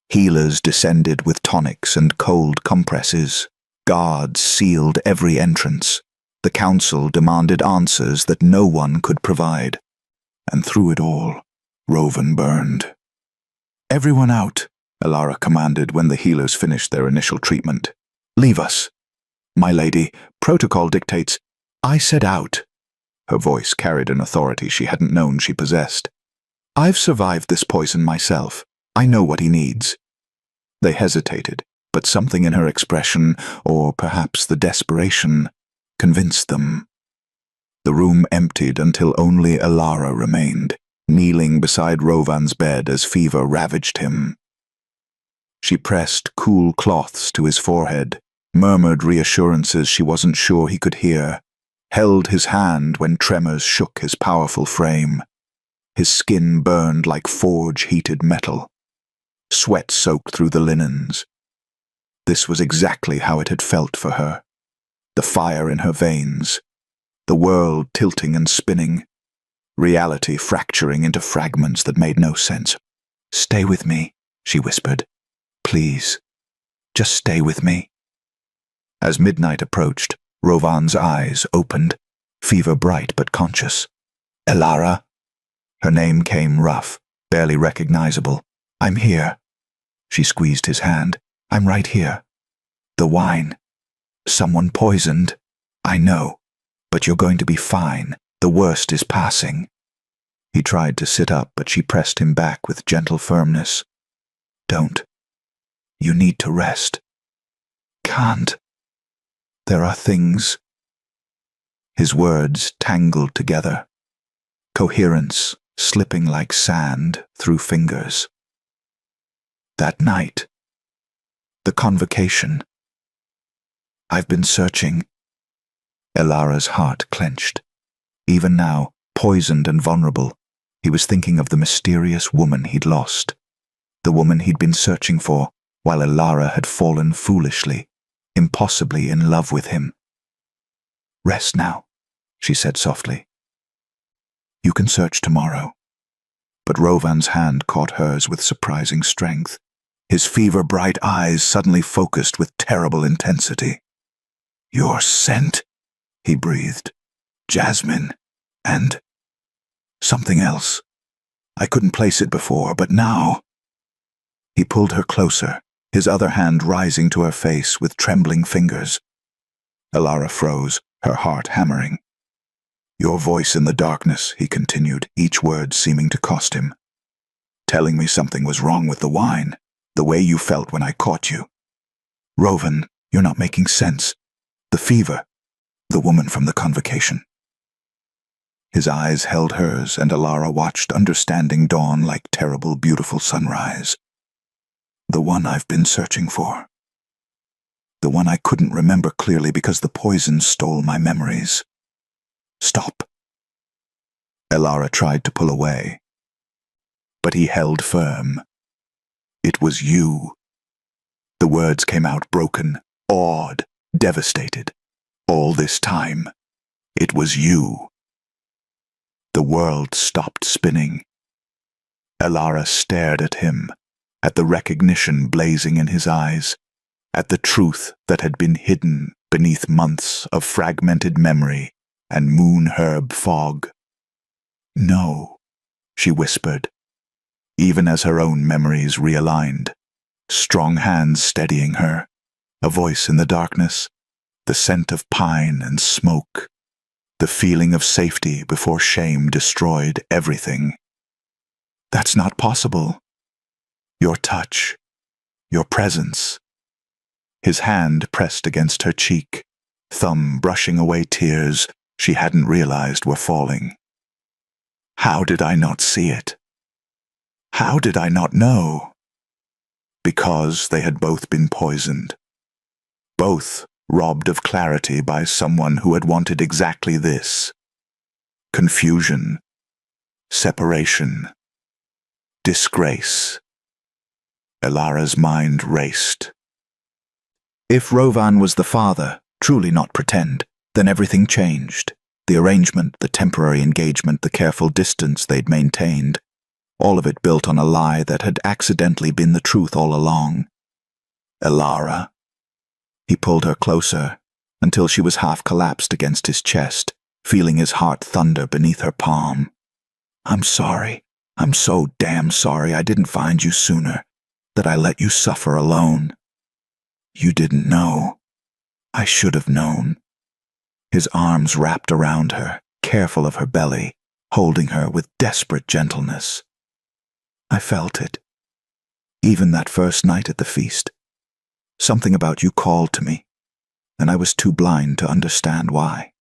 Healers descended with tonics and cold compresses. Guards sealed every entrance. The council demanded answers that no one could provide. And through it all, Rovan burned. "Everyone out," Alara commanded when the healers finished their initial treatment. "Leave us." "My lady, protocol dictates." "I said out." Her voice carried an authority she hadn't known she possessed. "I've survived this poison myself. I know what he needs." They hesitated, but something in her expression, or perhaps the desperation, convinced them. The room emptied until only Alara remained, kneeling beside Rovan's bed as fever ravaged him. She pressed cool cloths to his forehead, murmured reassurances she wasn't sure he could hear, held his hand when tremors shook his powerful frame. His skin burned like forge-heated metal. Sweat soaked through the linens. This was exactly how it had felt for her. The fire in her veins, the world tilting and spinning, reality fracturing into fragments that made no sense. "Stay with me," she whispered. "Please, just stay with me." As midnight approached, Rovan's eyes opened, fever bright but conscious. "Alara?" Her name came rough, barely recognizable. "I'm here." She squeezed his hand. "I'm right here." "The wine. Someone poisoned." "I know, but you're going to be fine. The worst is passing." He tried to sit up, but she pressed him back with gentle firmness. "Don't. You need to rest." "Can't. There are things." His words tangled together, coherence slipping like sand through fingers. "That night. The convocation. I've been searching." Alara's heart clenched. Even now, poisoned and vulnerable, he was thinking of the mysterious woman he'd lost, the woman he'd been searching for, while Alara had fallen foolishly, impossibly in love with him. "Rest now," she said softly. "You can search tomorrow, but Rovan's hand caught hers with surprising strength. His fever-bright eyes suddenly focused with terrible intensity. "Your scent," he breathed. "Jasmine. And something else. I couldn't place it before, but now." He pulled her closer, his other hand rising to her face with trembling fingers. Elara froze, her heart hammering. "Your voice in the darkness," he continued, each word seeming to cost him. "Telling me something was wrong with the wine, the way you felt when I caught you. Rovan, you're not making sense. The fever, the woman from the convocation." His eyes held hers, and Elara watched understanding dawn like terrible, beautiful sunrise. "The one I've been searching for. The one I couldn't remember clearly because the poison stole my memories. Stop." Elara tried to pull away, but he held firm. "It was you." The words came out broken, awed, devastated. "All this time, it was you." The world stopped spinning. Elara stared at him, at the recognition blazing in his eyes, at the truth that had been hidden beneath months of fragmented memory and moon-herb fog. "No," she whispered, even as her own memories realigned, strong hands steadying her, a voice in the darkness, the scent of pine and smoke, the feeling of safety before shame destroyed everything. "That's not possible. Your touch, your presence." His hand pressed against her cheek, thumb brushing away tears she hadn't realized were falling. "How did I not see it? How did I not know?" Because they had both been poisoned. Both robbed of clarity by someone who had wanted exactly this. Confusion, separation, disgrace. Elara's mind raced. If Rovan was the father, truly not pretend, then everything changed. The arrangement, the temporary engagement, the careful distance they'd maintained, all of it built on a lie that had accidentally been the truth all along. Elara. He pulled her closer, until she was half collapsed against his chest, feeling his heart thunder beneath her palm. "I'm sorry. I'm so damn sorry I didn't find you sooner, that I let you suffer alone. You didn't know. I should have known." His arms wrapped around her, careful of her belly, holding her with desperate gentleness. "I felt it. Even that first night at the feast. Something about you called to me, and I was too blind to understand why."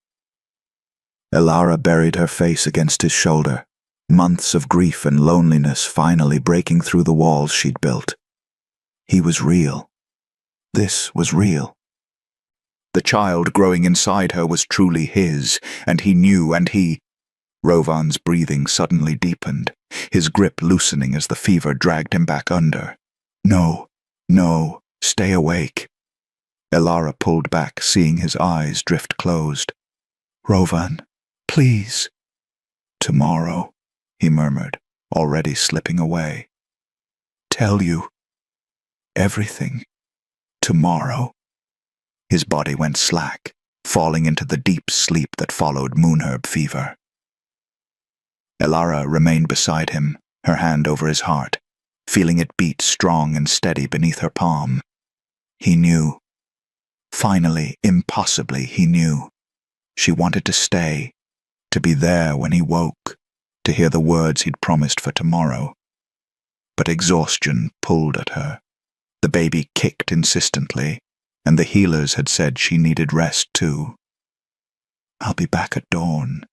Elara buried her face against his shoulder, months of grief and loneliness finally breaking through the walls she'd built. He was real. This was real. The child growing inside her was truly his, and he knew, and he... Rovan's breathing suddenly deepened, his grip loosening as the fever dragged him back under. "No, no. Stay awake." Elara pulled back, seeing his eyes drift closed. "Rovan, please." "Tomorrow," he murmured, already slipping away. "Tell you everything. Tomorrow." His body went slack, falling into the deep sleep that followed moonherb fever. Elara remained beside him, her hand over his heart, feeling it beat strong and steady beneath her palm. He knew. Finally, impossibly, he knew. She wanted to stay, to be there when he woke, to hear the words he'd promised for tomorrow. But exhaustion pulled at her. The baby kicked insistently, and the healers had said she needed rest too. "I'll be back at dawn,"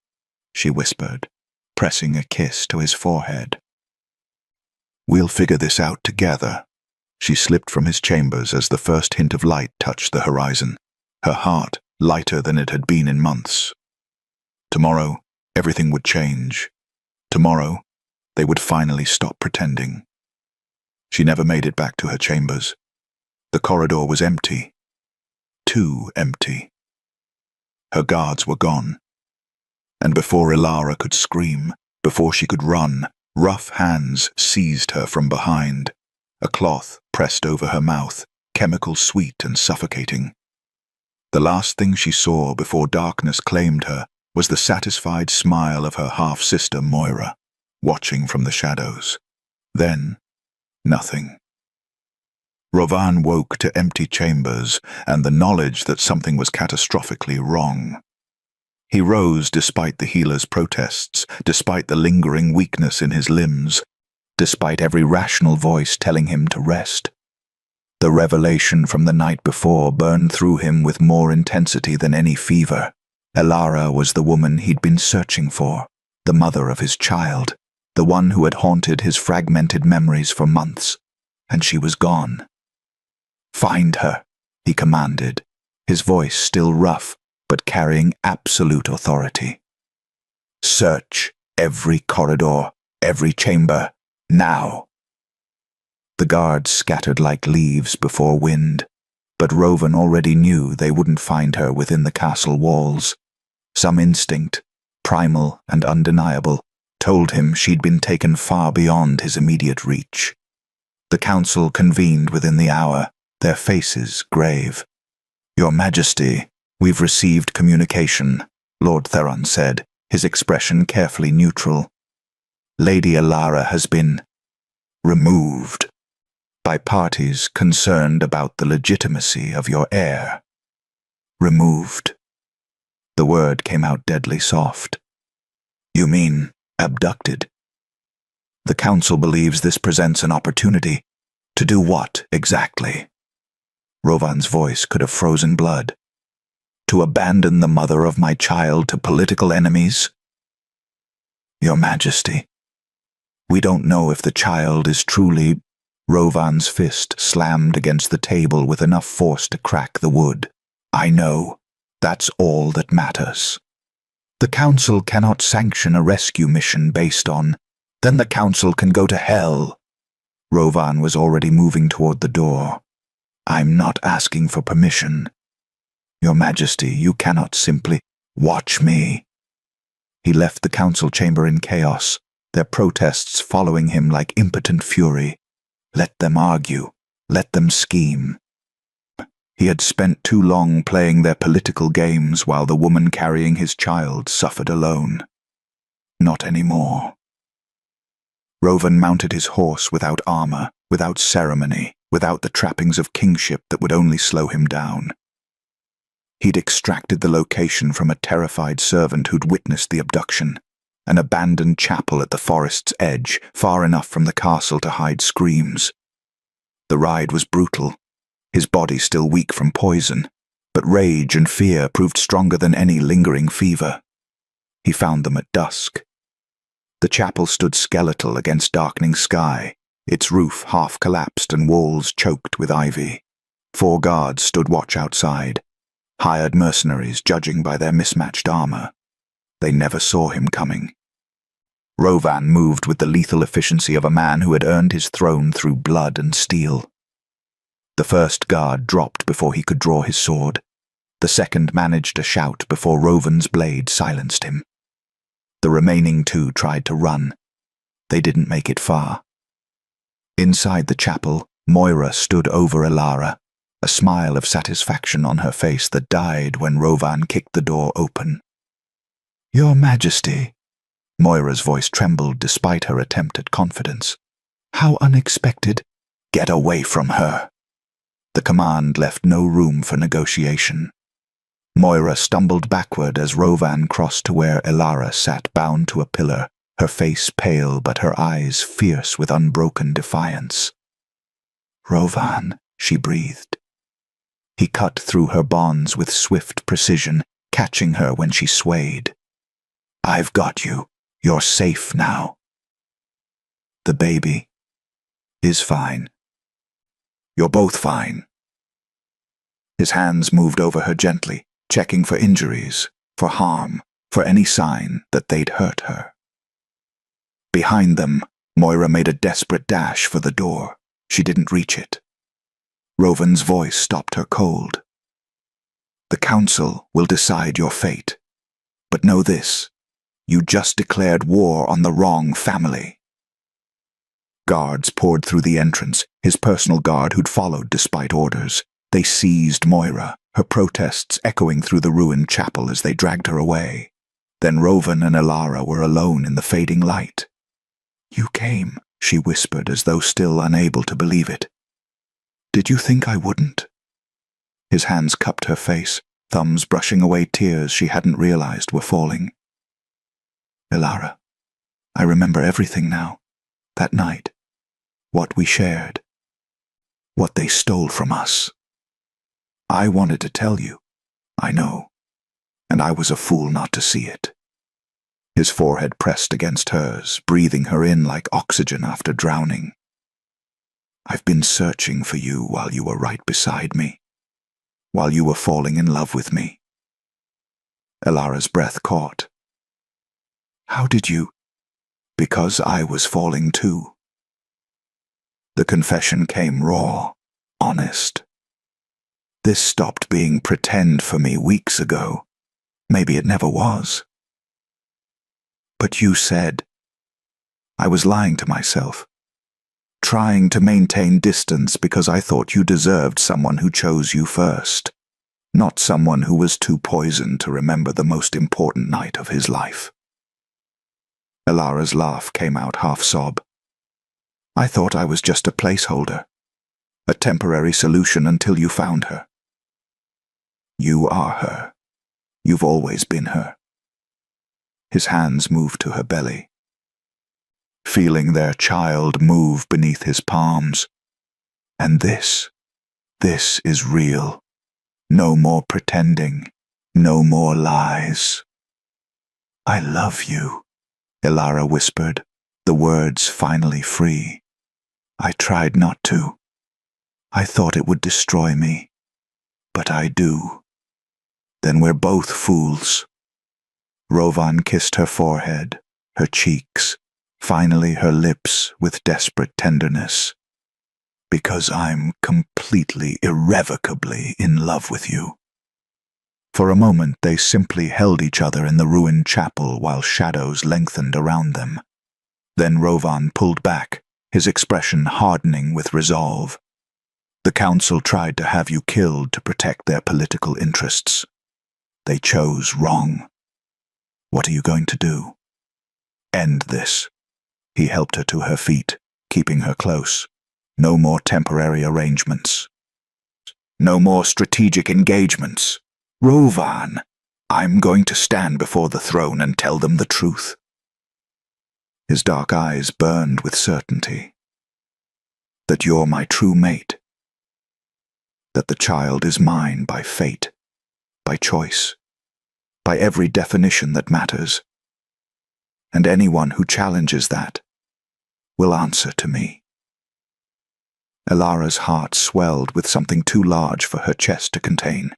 she whispered, pressing a kiss to his forehead. "We'll figure this out together." She slipped from his chambers as the first hint of light touched the horizon, her heart lighter than it had been in months. Tomorrow, everything would change. Tomorrow, they would finally stop pretending. She never made it back to her chambers. The corridor was empty. Too empty. Her guards were gone. And before Elara could scream, before she could run, Rough hands seized her from behind, a cloth pressed over her mouth, chemical sweet and suffocating. The last thing she saw before darkness claimed her was the satisfied smile of her half-sister Moira, watching from the shadows. Then, nothing. Rovan woke to empty chambers and the knowledge that something was catastrophically wrong. He rose despite the healer's protests, despite the lingering weakness in his limbs, despite every rational voice telling him to rest. The revelation from the night before burned through him with more intensity than any fever. Elara was the woman he'd been searching for, the mother of his child, the one who had haunted his fragmented memories for months, and she was gone. "Find her," he commanded, his voice still rough, but carrying absolute authority. "Search every corridor, every chamber, now." The guards scattered like leaves before wind, but Rovan already knew they wouldn't find her within the castle walls. Some instinct, primal and undeniable, told him she'd been taken far beyond his immediate reach. The council convened within the hour, their faces grave. "Your Majesty, we've received communication," Lord Theron said, his expression carefully neutral. "Lady Elara has been removed by parties concerned about the legitimacy of your heir." Removed. The word came out deadly soft. "You mean abducted?" "The council believes this presents an opportunity. To do what, exactly?" Rovan's voice could have frozen blood. "To abandon the mother of my child to political enemies?" "Your Majesty, we don't know if the child is truly—" Rovan's fist slammed against the table with enough force to crack the wood. "I know. That's all that matters. The council cannot sanction a rescue mission based on— Then the council can go to hell." Rovan was already moving toward the door. "I'm not asking for permission. Your Majesty, you cannot simply— Watch me." He left the council chamber in chaos, their protests following him like impotent fury. Let them argue. Let them scheme. He had spent too long playing their political games while the woman carrying his child suffered alone. Not anymore. Rovan mounted his horse without armor, without ceremony, without the trappings of kingship that would only slow him down. He'd extracted the location from a terrified servant who'd witnessed the abduction, an abandoned chapel at the forest's edge, far enough from the castle to hide screams. The ride was brutal, his body still weak from poison, but rage and fear proved stronger than any lingering fever. He found them at dusk. The chapel stood skeletal against darkening sky, its roof half collapsed and walls choked with ivy. 4 guards stood watch outside, hired mercenaries judging by their mismatched armor. They never saw him coming. Rovan moved with the lethal efficiency of a man who had earned his throne through blood and steel. The first guard dropped before he could draw his sword. The second managed a shout before Rovan's blade silenced him. The remaining 2 tried to run. They didn't make it far. Inside the chapel, Moira stood over Elara, a smile of satisfaction on her face that died when Rovan kicked the door open. "Your Majesty," Moira's voice trembled despite her attempt at confidence. "How unexpected." "Get away from her." The command left no room for negotiation. Moira stumbled backward as Rovan crossed to where Elara sat bound to a pillar, her face pale but her eyes fierce with unbroken defiance. "Rovan," she breathed. He cut through her bonds with swift precision, catching her when she swayed. "I've got you. You're safe now." "The baby is fine. You're both fine." His hands moved over her gently, checking for injuries, for harm, for any sign that they'd hurt her. Behind them, Moira made a desperate dash for the door. She didn't reach it. Rovan's voice stopped her cold. "The council will decide your fate. But know this, you just declared war on the wrong family." Guards poured through the entrance, his personal guard who'd followed despite orders. They seized Moira, her protests echoing through the ruined chapel as they dragged her away. Then Rovan and Elara were alone in the fading light. "You came," she whispered as though still unable to believe it. "Did you think I wouldn't?" His hands cupped her face, thumbs brushing away tears she hadn't realized were falling. "Elara, I remember everything now. That night. What we shared. What they stole from us. I wanted to tell you, I know, and I was a fool not to see it." His forehead pressed against hers, breathing her in like oxygen after drowning. "I've been searching for you while you were right beside me, while you were falling in love with me." Elara's breath caught. "How did you?" "Because I was falling too." The confession came raw, honest. "This stopped being pretend for me weeks ago. Maybe it never was. But you said." "I was lying to myself, trying to maintain distance because I thought you deserved someone who chose you first, not someone who was too poisoned to remember the most important night of his life." Elara's laugh came out half-sob. "I thought I was just a placeholder, a temporary solution until you found her. You are her. You've always been her." His hands moved to her belly, feeling their child move beneath his palms. "And this is real. No more pretending, no more lies." "I love you," Elara whispered, the words finally free. "I tried not to. I thought it would destroy me, but I do." "Then we're both fools." Rovan kissed her forehead, her cheeks, finally her lips with desperate tenderness. "Because I'm completely, irrevocably in love with you." For a moment they simply held each other in the ruined chapel while shadows lengthened around them. Then Rovan pulled back, his expression hardening with resolve. "The council tried to have you killed to protect their political interests. They chose wrong. What are you going to do? End this." He helped her to her feet, keeping her close. "No more temporary arrangements. No more strategic engagements. Rovan, I'm going to stand before the throne and tell them the truth." His dark eyes burned with certainty. "That you're my true mate. That the child is mine by fate, by choice, by every definition that matters. And anyone who challenges that will answer to me." Elara's heart swelled with something too large for her chest to contain.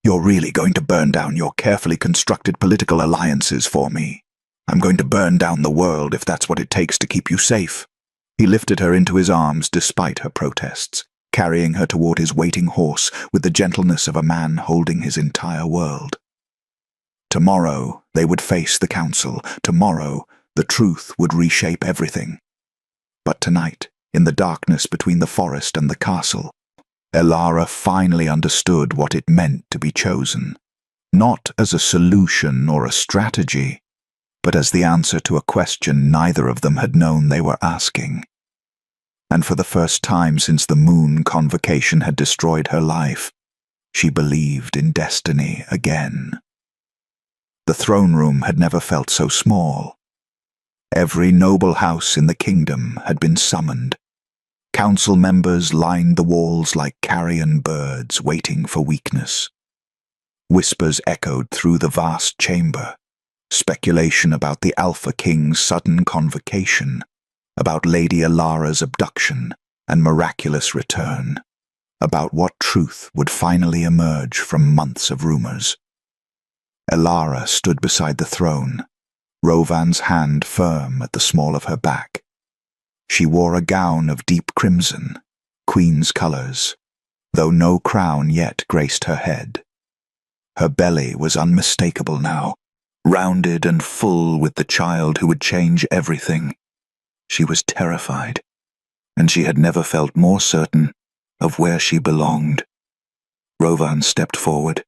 "You're really going to burn down your carefully constructed political alliances for me? I'm going to burn down the world if that's what it takes to keep you safe." He lifted her into his arms despite her protests, carrying her toward his waiting horse with the gentleness of a man holding his entire world. Tomorrow they would face the council. Tomorrow the truth would reshape everything. But tonight, in the darkness between the forest and the castle, Elara finally understood what it meant to be chosen, not as a solution or a strategy, but as the answer to a question neither of them had known they were asking. And for the first time since the moon convocation had destroyed her life, she believed in destiny again. The throne room had never felt so small. Every noble house in the kingdom had been summoned. Council members lined the walls like carrion birds waiting for weakness. Whispers echoed through the vast chamber, speculation about the Alpha King's sudden convocation, about Lady Elara's abduction and miraculous return, about what truth would finally emerge from months of rumors. Elara stood beside the throne, Rovan's hand firm at the small of her back. She wore a gown of deep crimson, queen's colors, though no crown yet graced her head. Her belly was unmistakable now, rounded and full with the child who would change everything. She was terrified, and she had never felt more certain of where she belonged. Rovan stepped forward,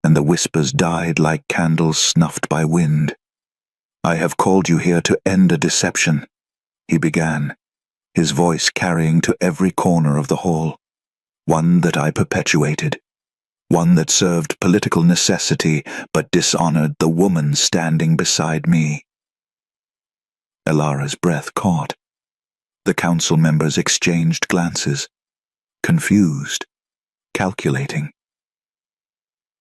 and the whispers died like candles snuffed by wind. "I have called you here to end a deception," he began, his voice carrying to every corner of the hall. "One that I perpetuated. One that served political necessity but dishonored the woman standing beside me." Elara's breath caught. The council members exchanged glances, confused, calculating.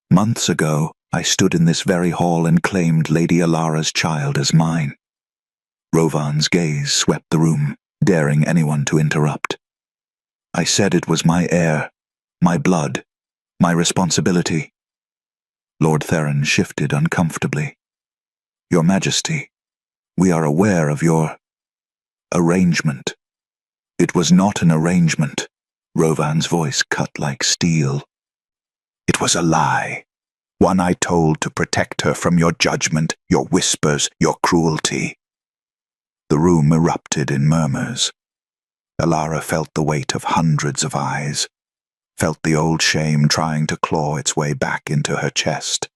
"Months ago, I stood in this very hall and claimed Lady Elara's child as mine." Rovan's gaze swept the room, daring anyone to interrupt. "I said it was my heir, my blood, my responsibility." Lord Theron shifted uncomfortably. "Your Majesty, we are aware of your arrangement." "It was not an arrangement," Rovan's voice cut like steel. "It was a lie. One I told to protect her from your judgment, your whispers, your cruelty." The room erupted in murmurs. Elara felt the weight of hundreds of eyes, felt the old shame trying to claw its way back into her chest.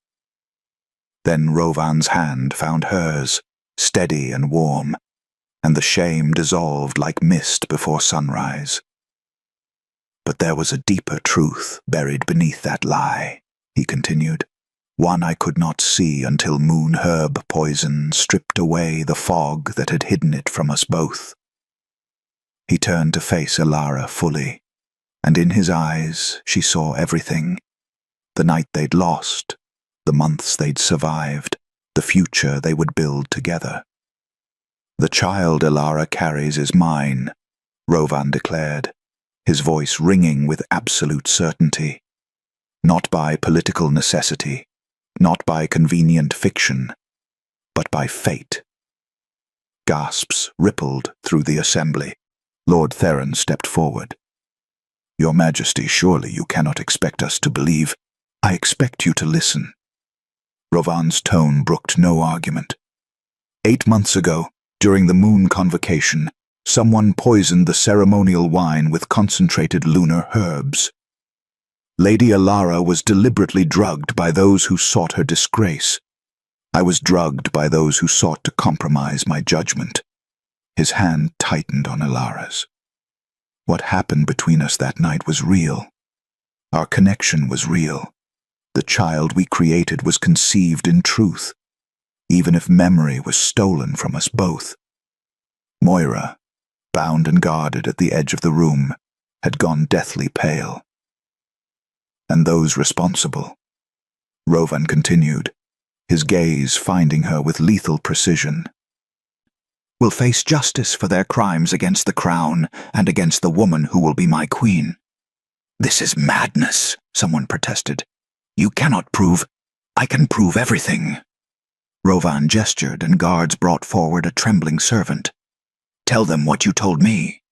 Then Rovan's hand found hers, steady and warm, and the shame dissolved like mist before sunrise. "But there was a deeper truth buried beneath that lie," he continued, "one I could not see until moon herb poison stripped away the fog that had hidden it from us both." He turned to face Elara fully, and in his eyes she saw everything. The night they'd lost, the months they'd survived, the future they would build together. "The child Elara carries is mine," Rovan declared, his voice ringing with absolute certainty. "Not by political necessity, not by convenient fiction, but by fate." Gasps rippled through the assembly. Lord Theron stepped forward. "Your Majesty, surely you cannot expect us to believe. I expect you to listen." Rovan's tone brooked no argument. 8 months ago, during the moon convocation, someone poisoned the ceremonial wine with concentrated lunar herbs. Lady Elara was deliberately drugged by those who sought her disgrace. I was drugged by those who sought to compromise my judgment. His hand tightened on Elara's. What happened between us that night was real. Our connection was real. The child we created was conceived in truth, even if memory was stolen from us both. Moira, bound and guarded at the edge of the room, had gone deathly pale. And those responsible, Rovan continued, his gaze finding her with lethal precision, will face justice for their crimes against the crown and against the woman who will be my queen. "This is madness," someone protested. "You cannot prove—" "I can prove everything." Rovan gestured, and guards brought forward a trembling servant. "Tell them what you told me."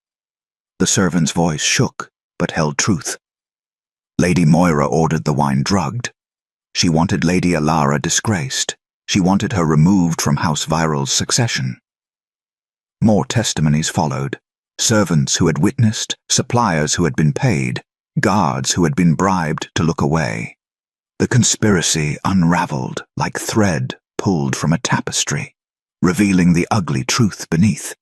The servant's voice shook, but held truth. "Lady Moira ordered the wine drugged. She wanted Lady Elara disgraced. She wanted her removed from House Viral's succession." More testimonies followed. Servants who had witnessed, suppliers who had been paid, guards who had been bribed to look away. The conspiracy unraveled like thread pulled from a tapestry, revealing the ugly truth beneath.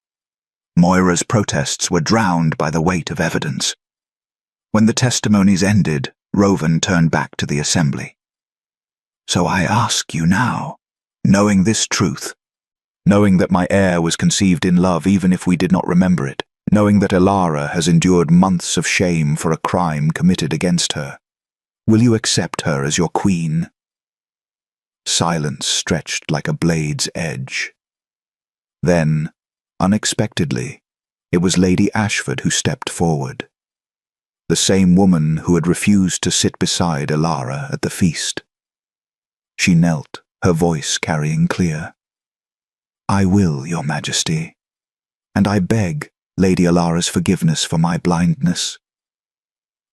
Moira's protests were drowned by the weight of evidence. When the testimonies ended, Rovan turned back to the assembly. "So I ask you now, knowing this truth, knowing that my heir was conceived in love even if we did not remember it, knowing that Elara has endured months of shame for a crime committed against her, will you accept her as your queen?" Silence stretched like a blade's edge. Then, unexpectedly, it was Lady Ashford who stepped forward. The same woman who had refused to sit beside Elara at the feast. She knelt, her voice carrying clear. "I will, Your Majesty, and I beg Lady Elara's forgiveness for my blindness."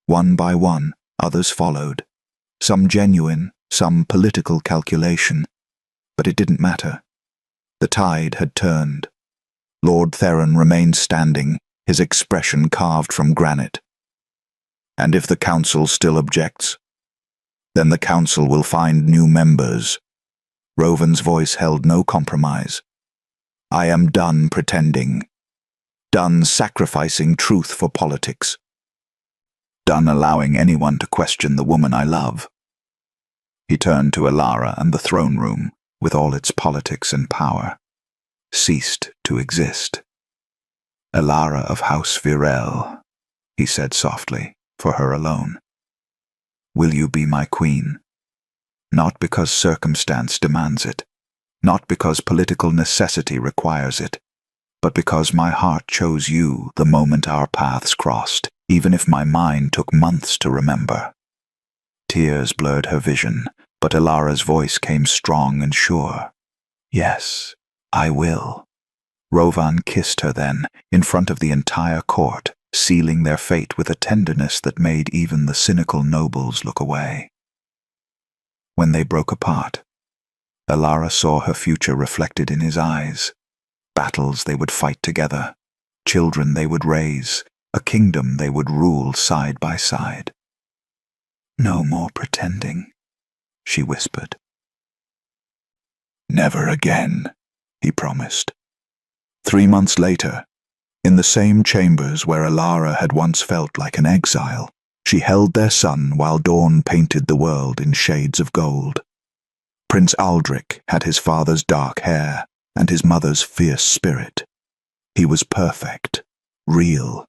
One by one, others followed, some genuine, some political calculation, but it didn't matter. The tide had turned. Lord Theron remained standing, his expression carved from granite. "And if the council still objects, then the council will find new members." Rovan's voice held no compromise. "I am done pretending, done sacrificing truth for politics, done allowing anyone to question the woman I love." He turned to Alara, and the throne room, with all its politics and power, ceased to exist. "Alara of House Virel," he said softly, for her alone. "Will you be my queen? Not because circumstance demands it, not because political necessity requires it, but because my heart chose you the moment our paths crossed, even if my mind took months to remember." Tears blurred her vision, but Alara's voice came strong and sure. "Yes, I will." Rovan kissed her then, in front of the entire court, sealing their fate with a tenderness that made even the cynical nobles look away. When they broke apart, Alara saw her future reflected in his eyes. Battles they would fight together, children they would raise, a kingdom they would rule side by side. "No more pretending," she whispered. "Never again," he promised. 3 months later, in the same chambers where Alara had once felt like an exile, she held their son while dawn painted the world in shades of gold. Prince Aldrich had his father's dark hair and his mother's fierce spirit. He was perfect, real,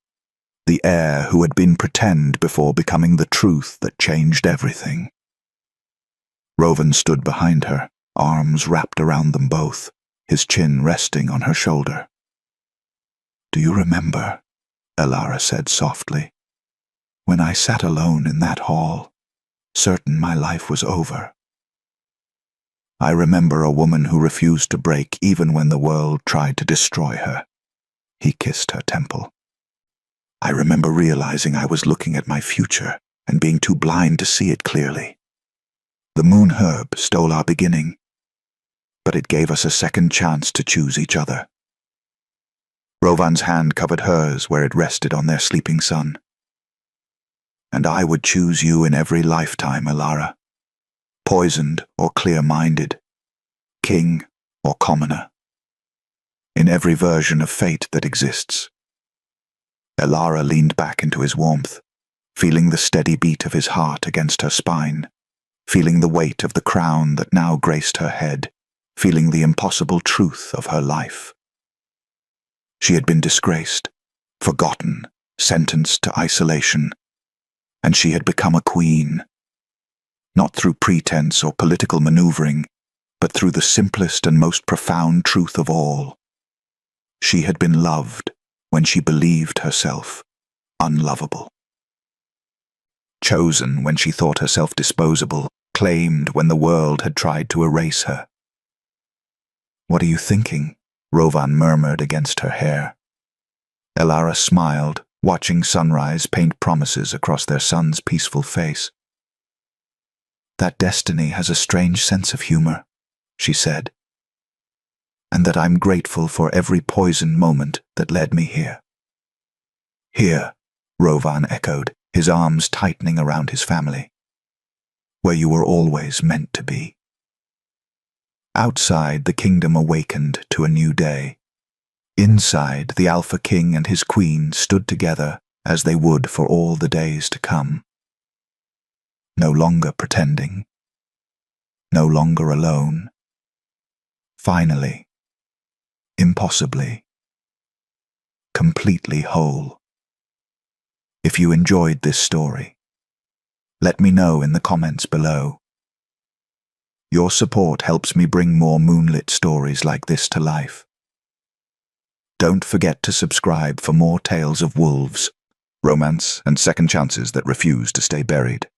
the heir who had been pretend before becoming the truth that changed everything. Rovan stood behind her, arms wrapped around them both, his chin resting on her shoulder. "Do you remember," Alara said softly, "when I sat alone in that hall, certain my life was over? I remember a woman who refused to break even when the world tried to destroy her." He kissed her temple. "I remember realizing I was looking at my future and being too blind to see it clearly. The moon herb stole our beginning, but it gave us a second chance to choose each other." Rovan's hand covered hers where it rested on their sleeping son. "And I would choose you in every lifetime, Alara. Poisoned or clear-minded, king or commoner. In every version of fate that exists." Alara leaned back into his warmth, feeling the steady beat of his heart against her spine, feeling the weight of the crown that now graced her head, feeling the impossible truth of her life. She had been disgraced, forgotten, sentenced to isolation, and she had become a queen. Not through pretense or political maneuvering, but through the simplest and most profound truth of all. She had been loved when she believed herself unlovable. Chosen when she thought herself disposable, claimed when the world had tried to erase her. "What are you thinking?" Rovan murmured against her hair. Alara smiled, watching sunrise paint promises across their son's peaceful face. "That destiny has a strange sense of humor," she said, "and that I'm grateful for every poisoned moment that led me here." "Here," Rovan echoed, his arms tightening around his family. "Where you were always meant to be." Outside, the kingdom awakened to a new day. Inside, the Alpha King and his queen stood together as they would for all the days to come. No longer pretending. No longer alone. Finally, impossibly, completely whole. If you enjoyed this story, let me know in the comments below. Your support helps me bring more moonlit stories like this to life. Don't forget to subscribe for more tales of wolves, romance, and second chances that refuse to stay buried.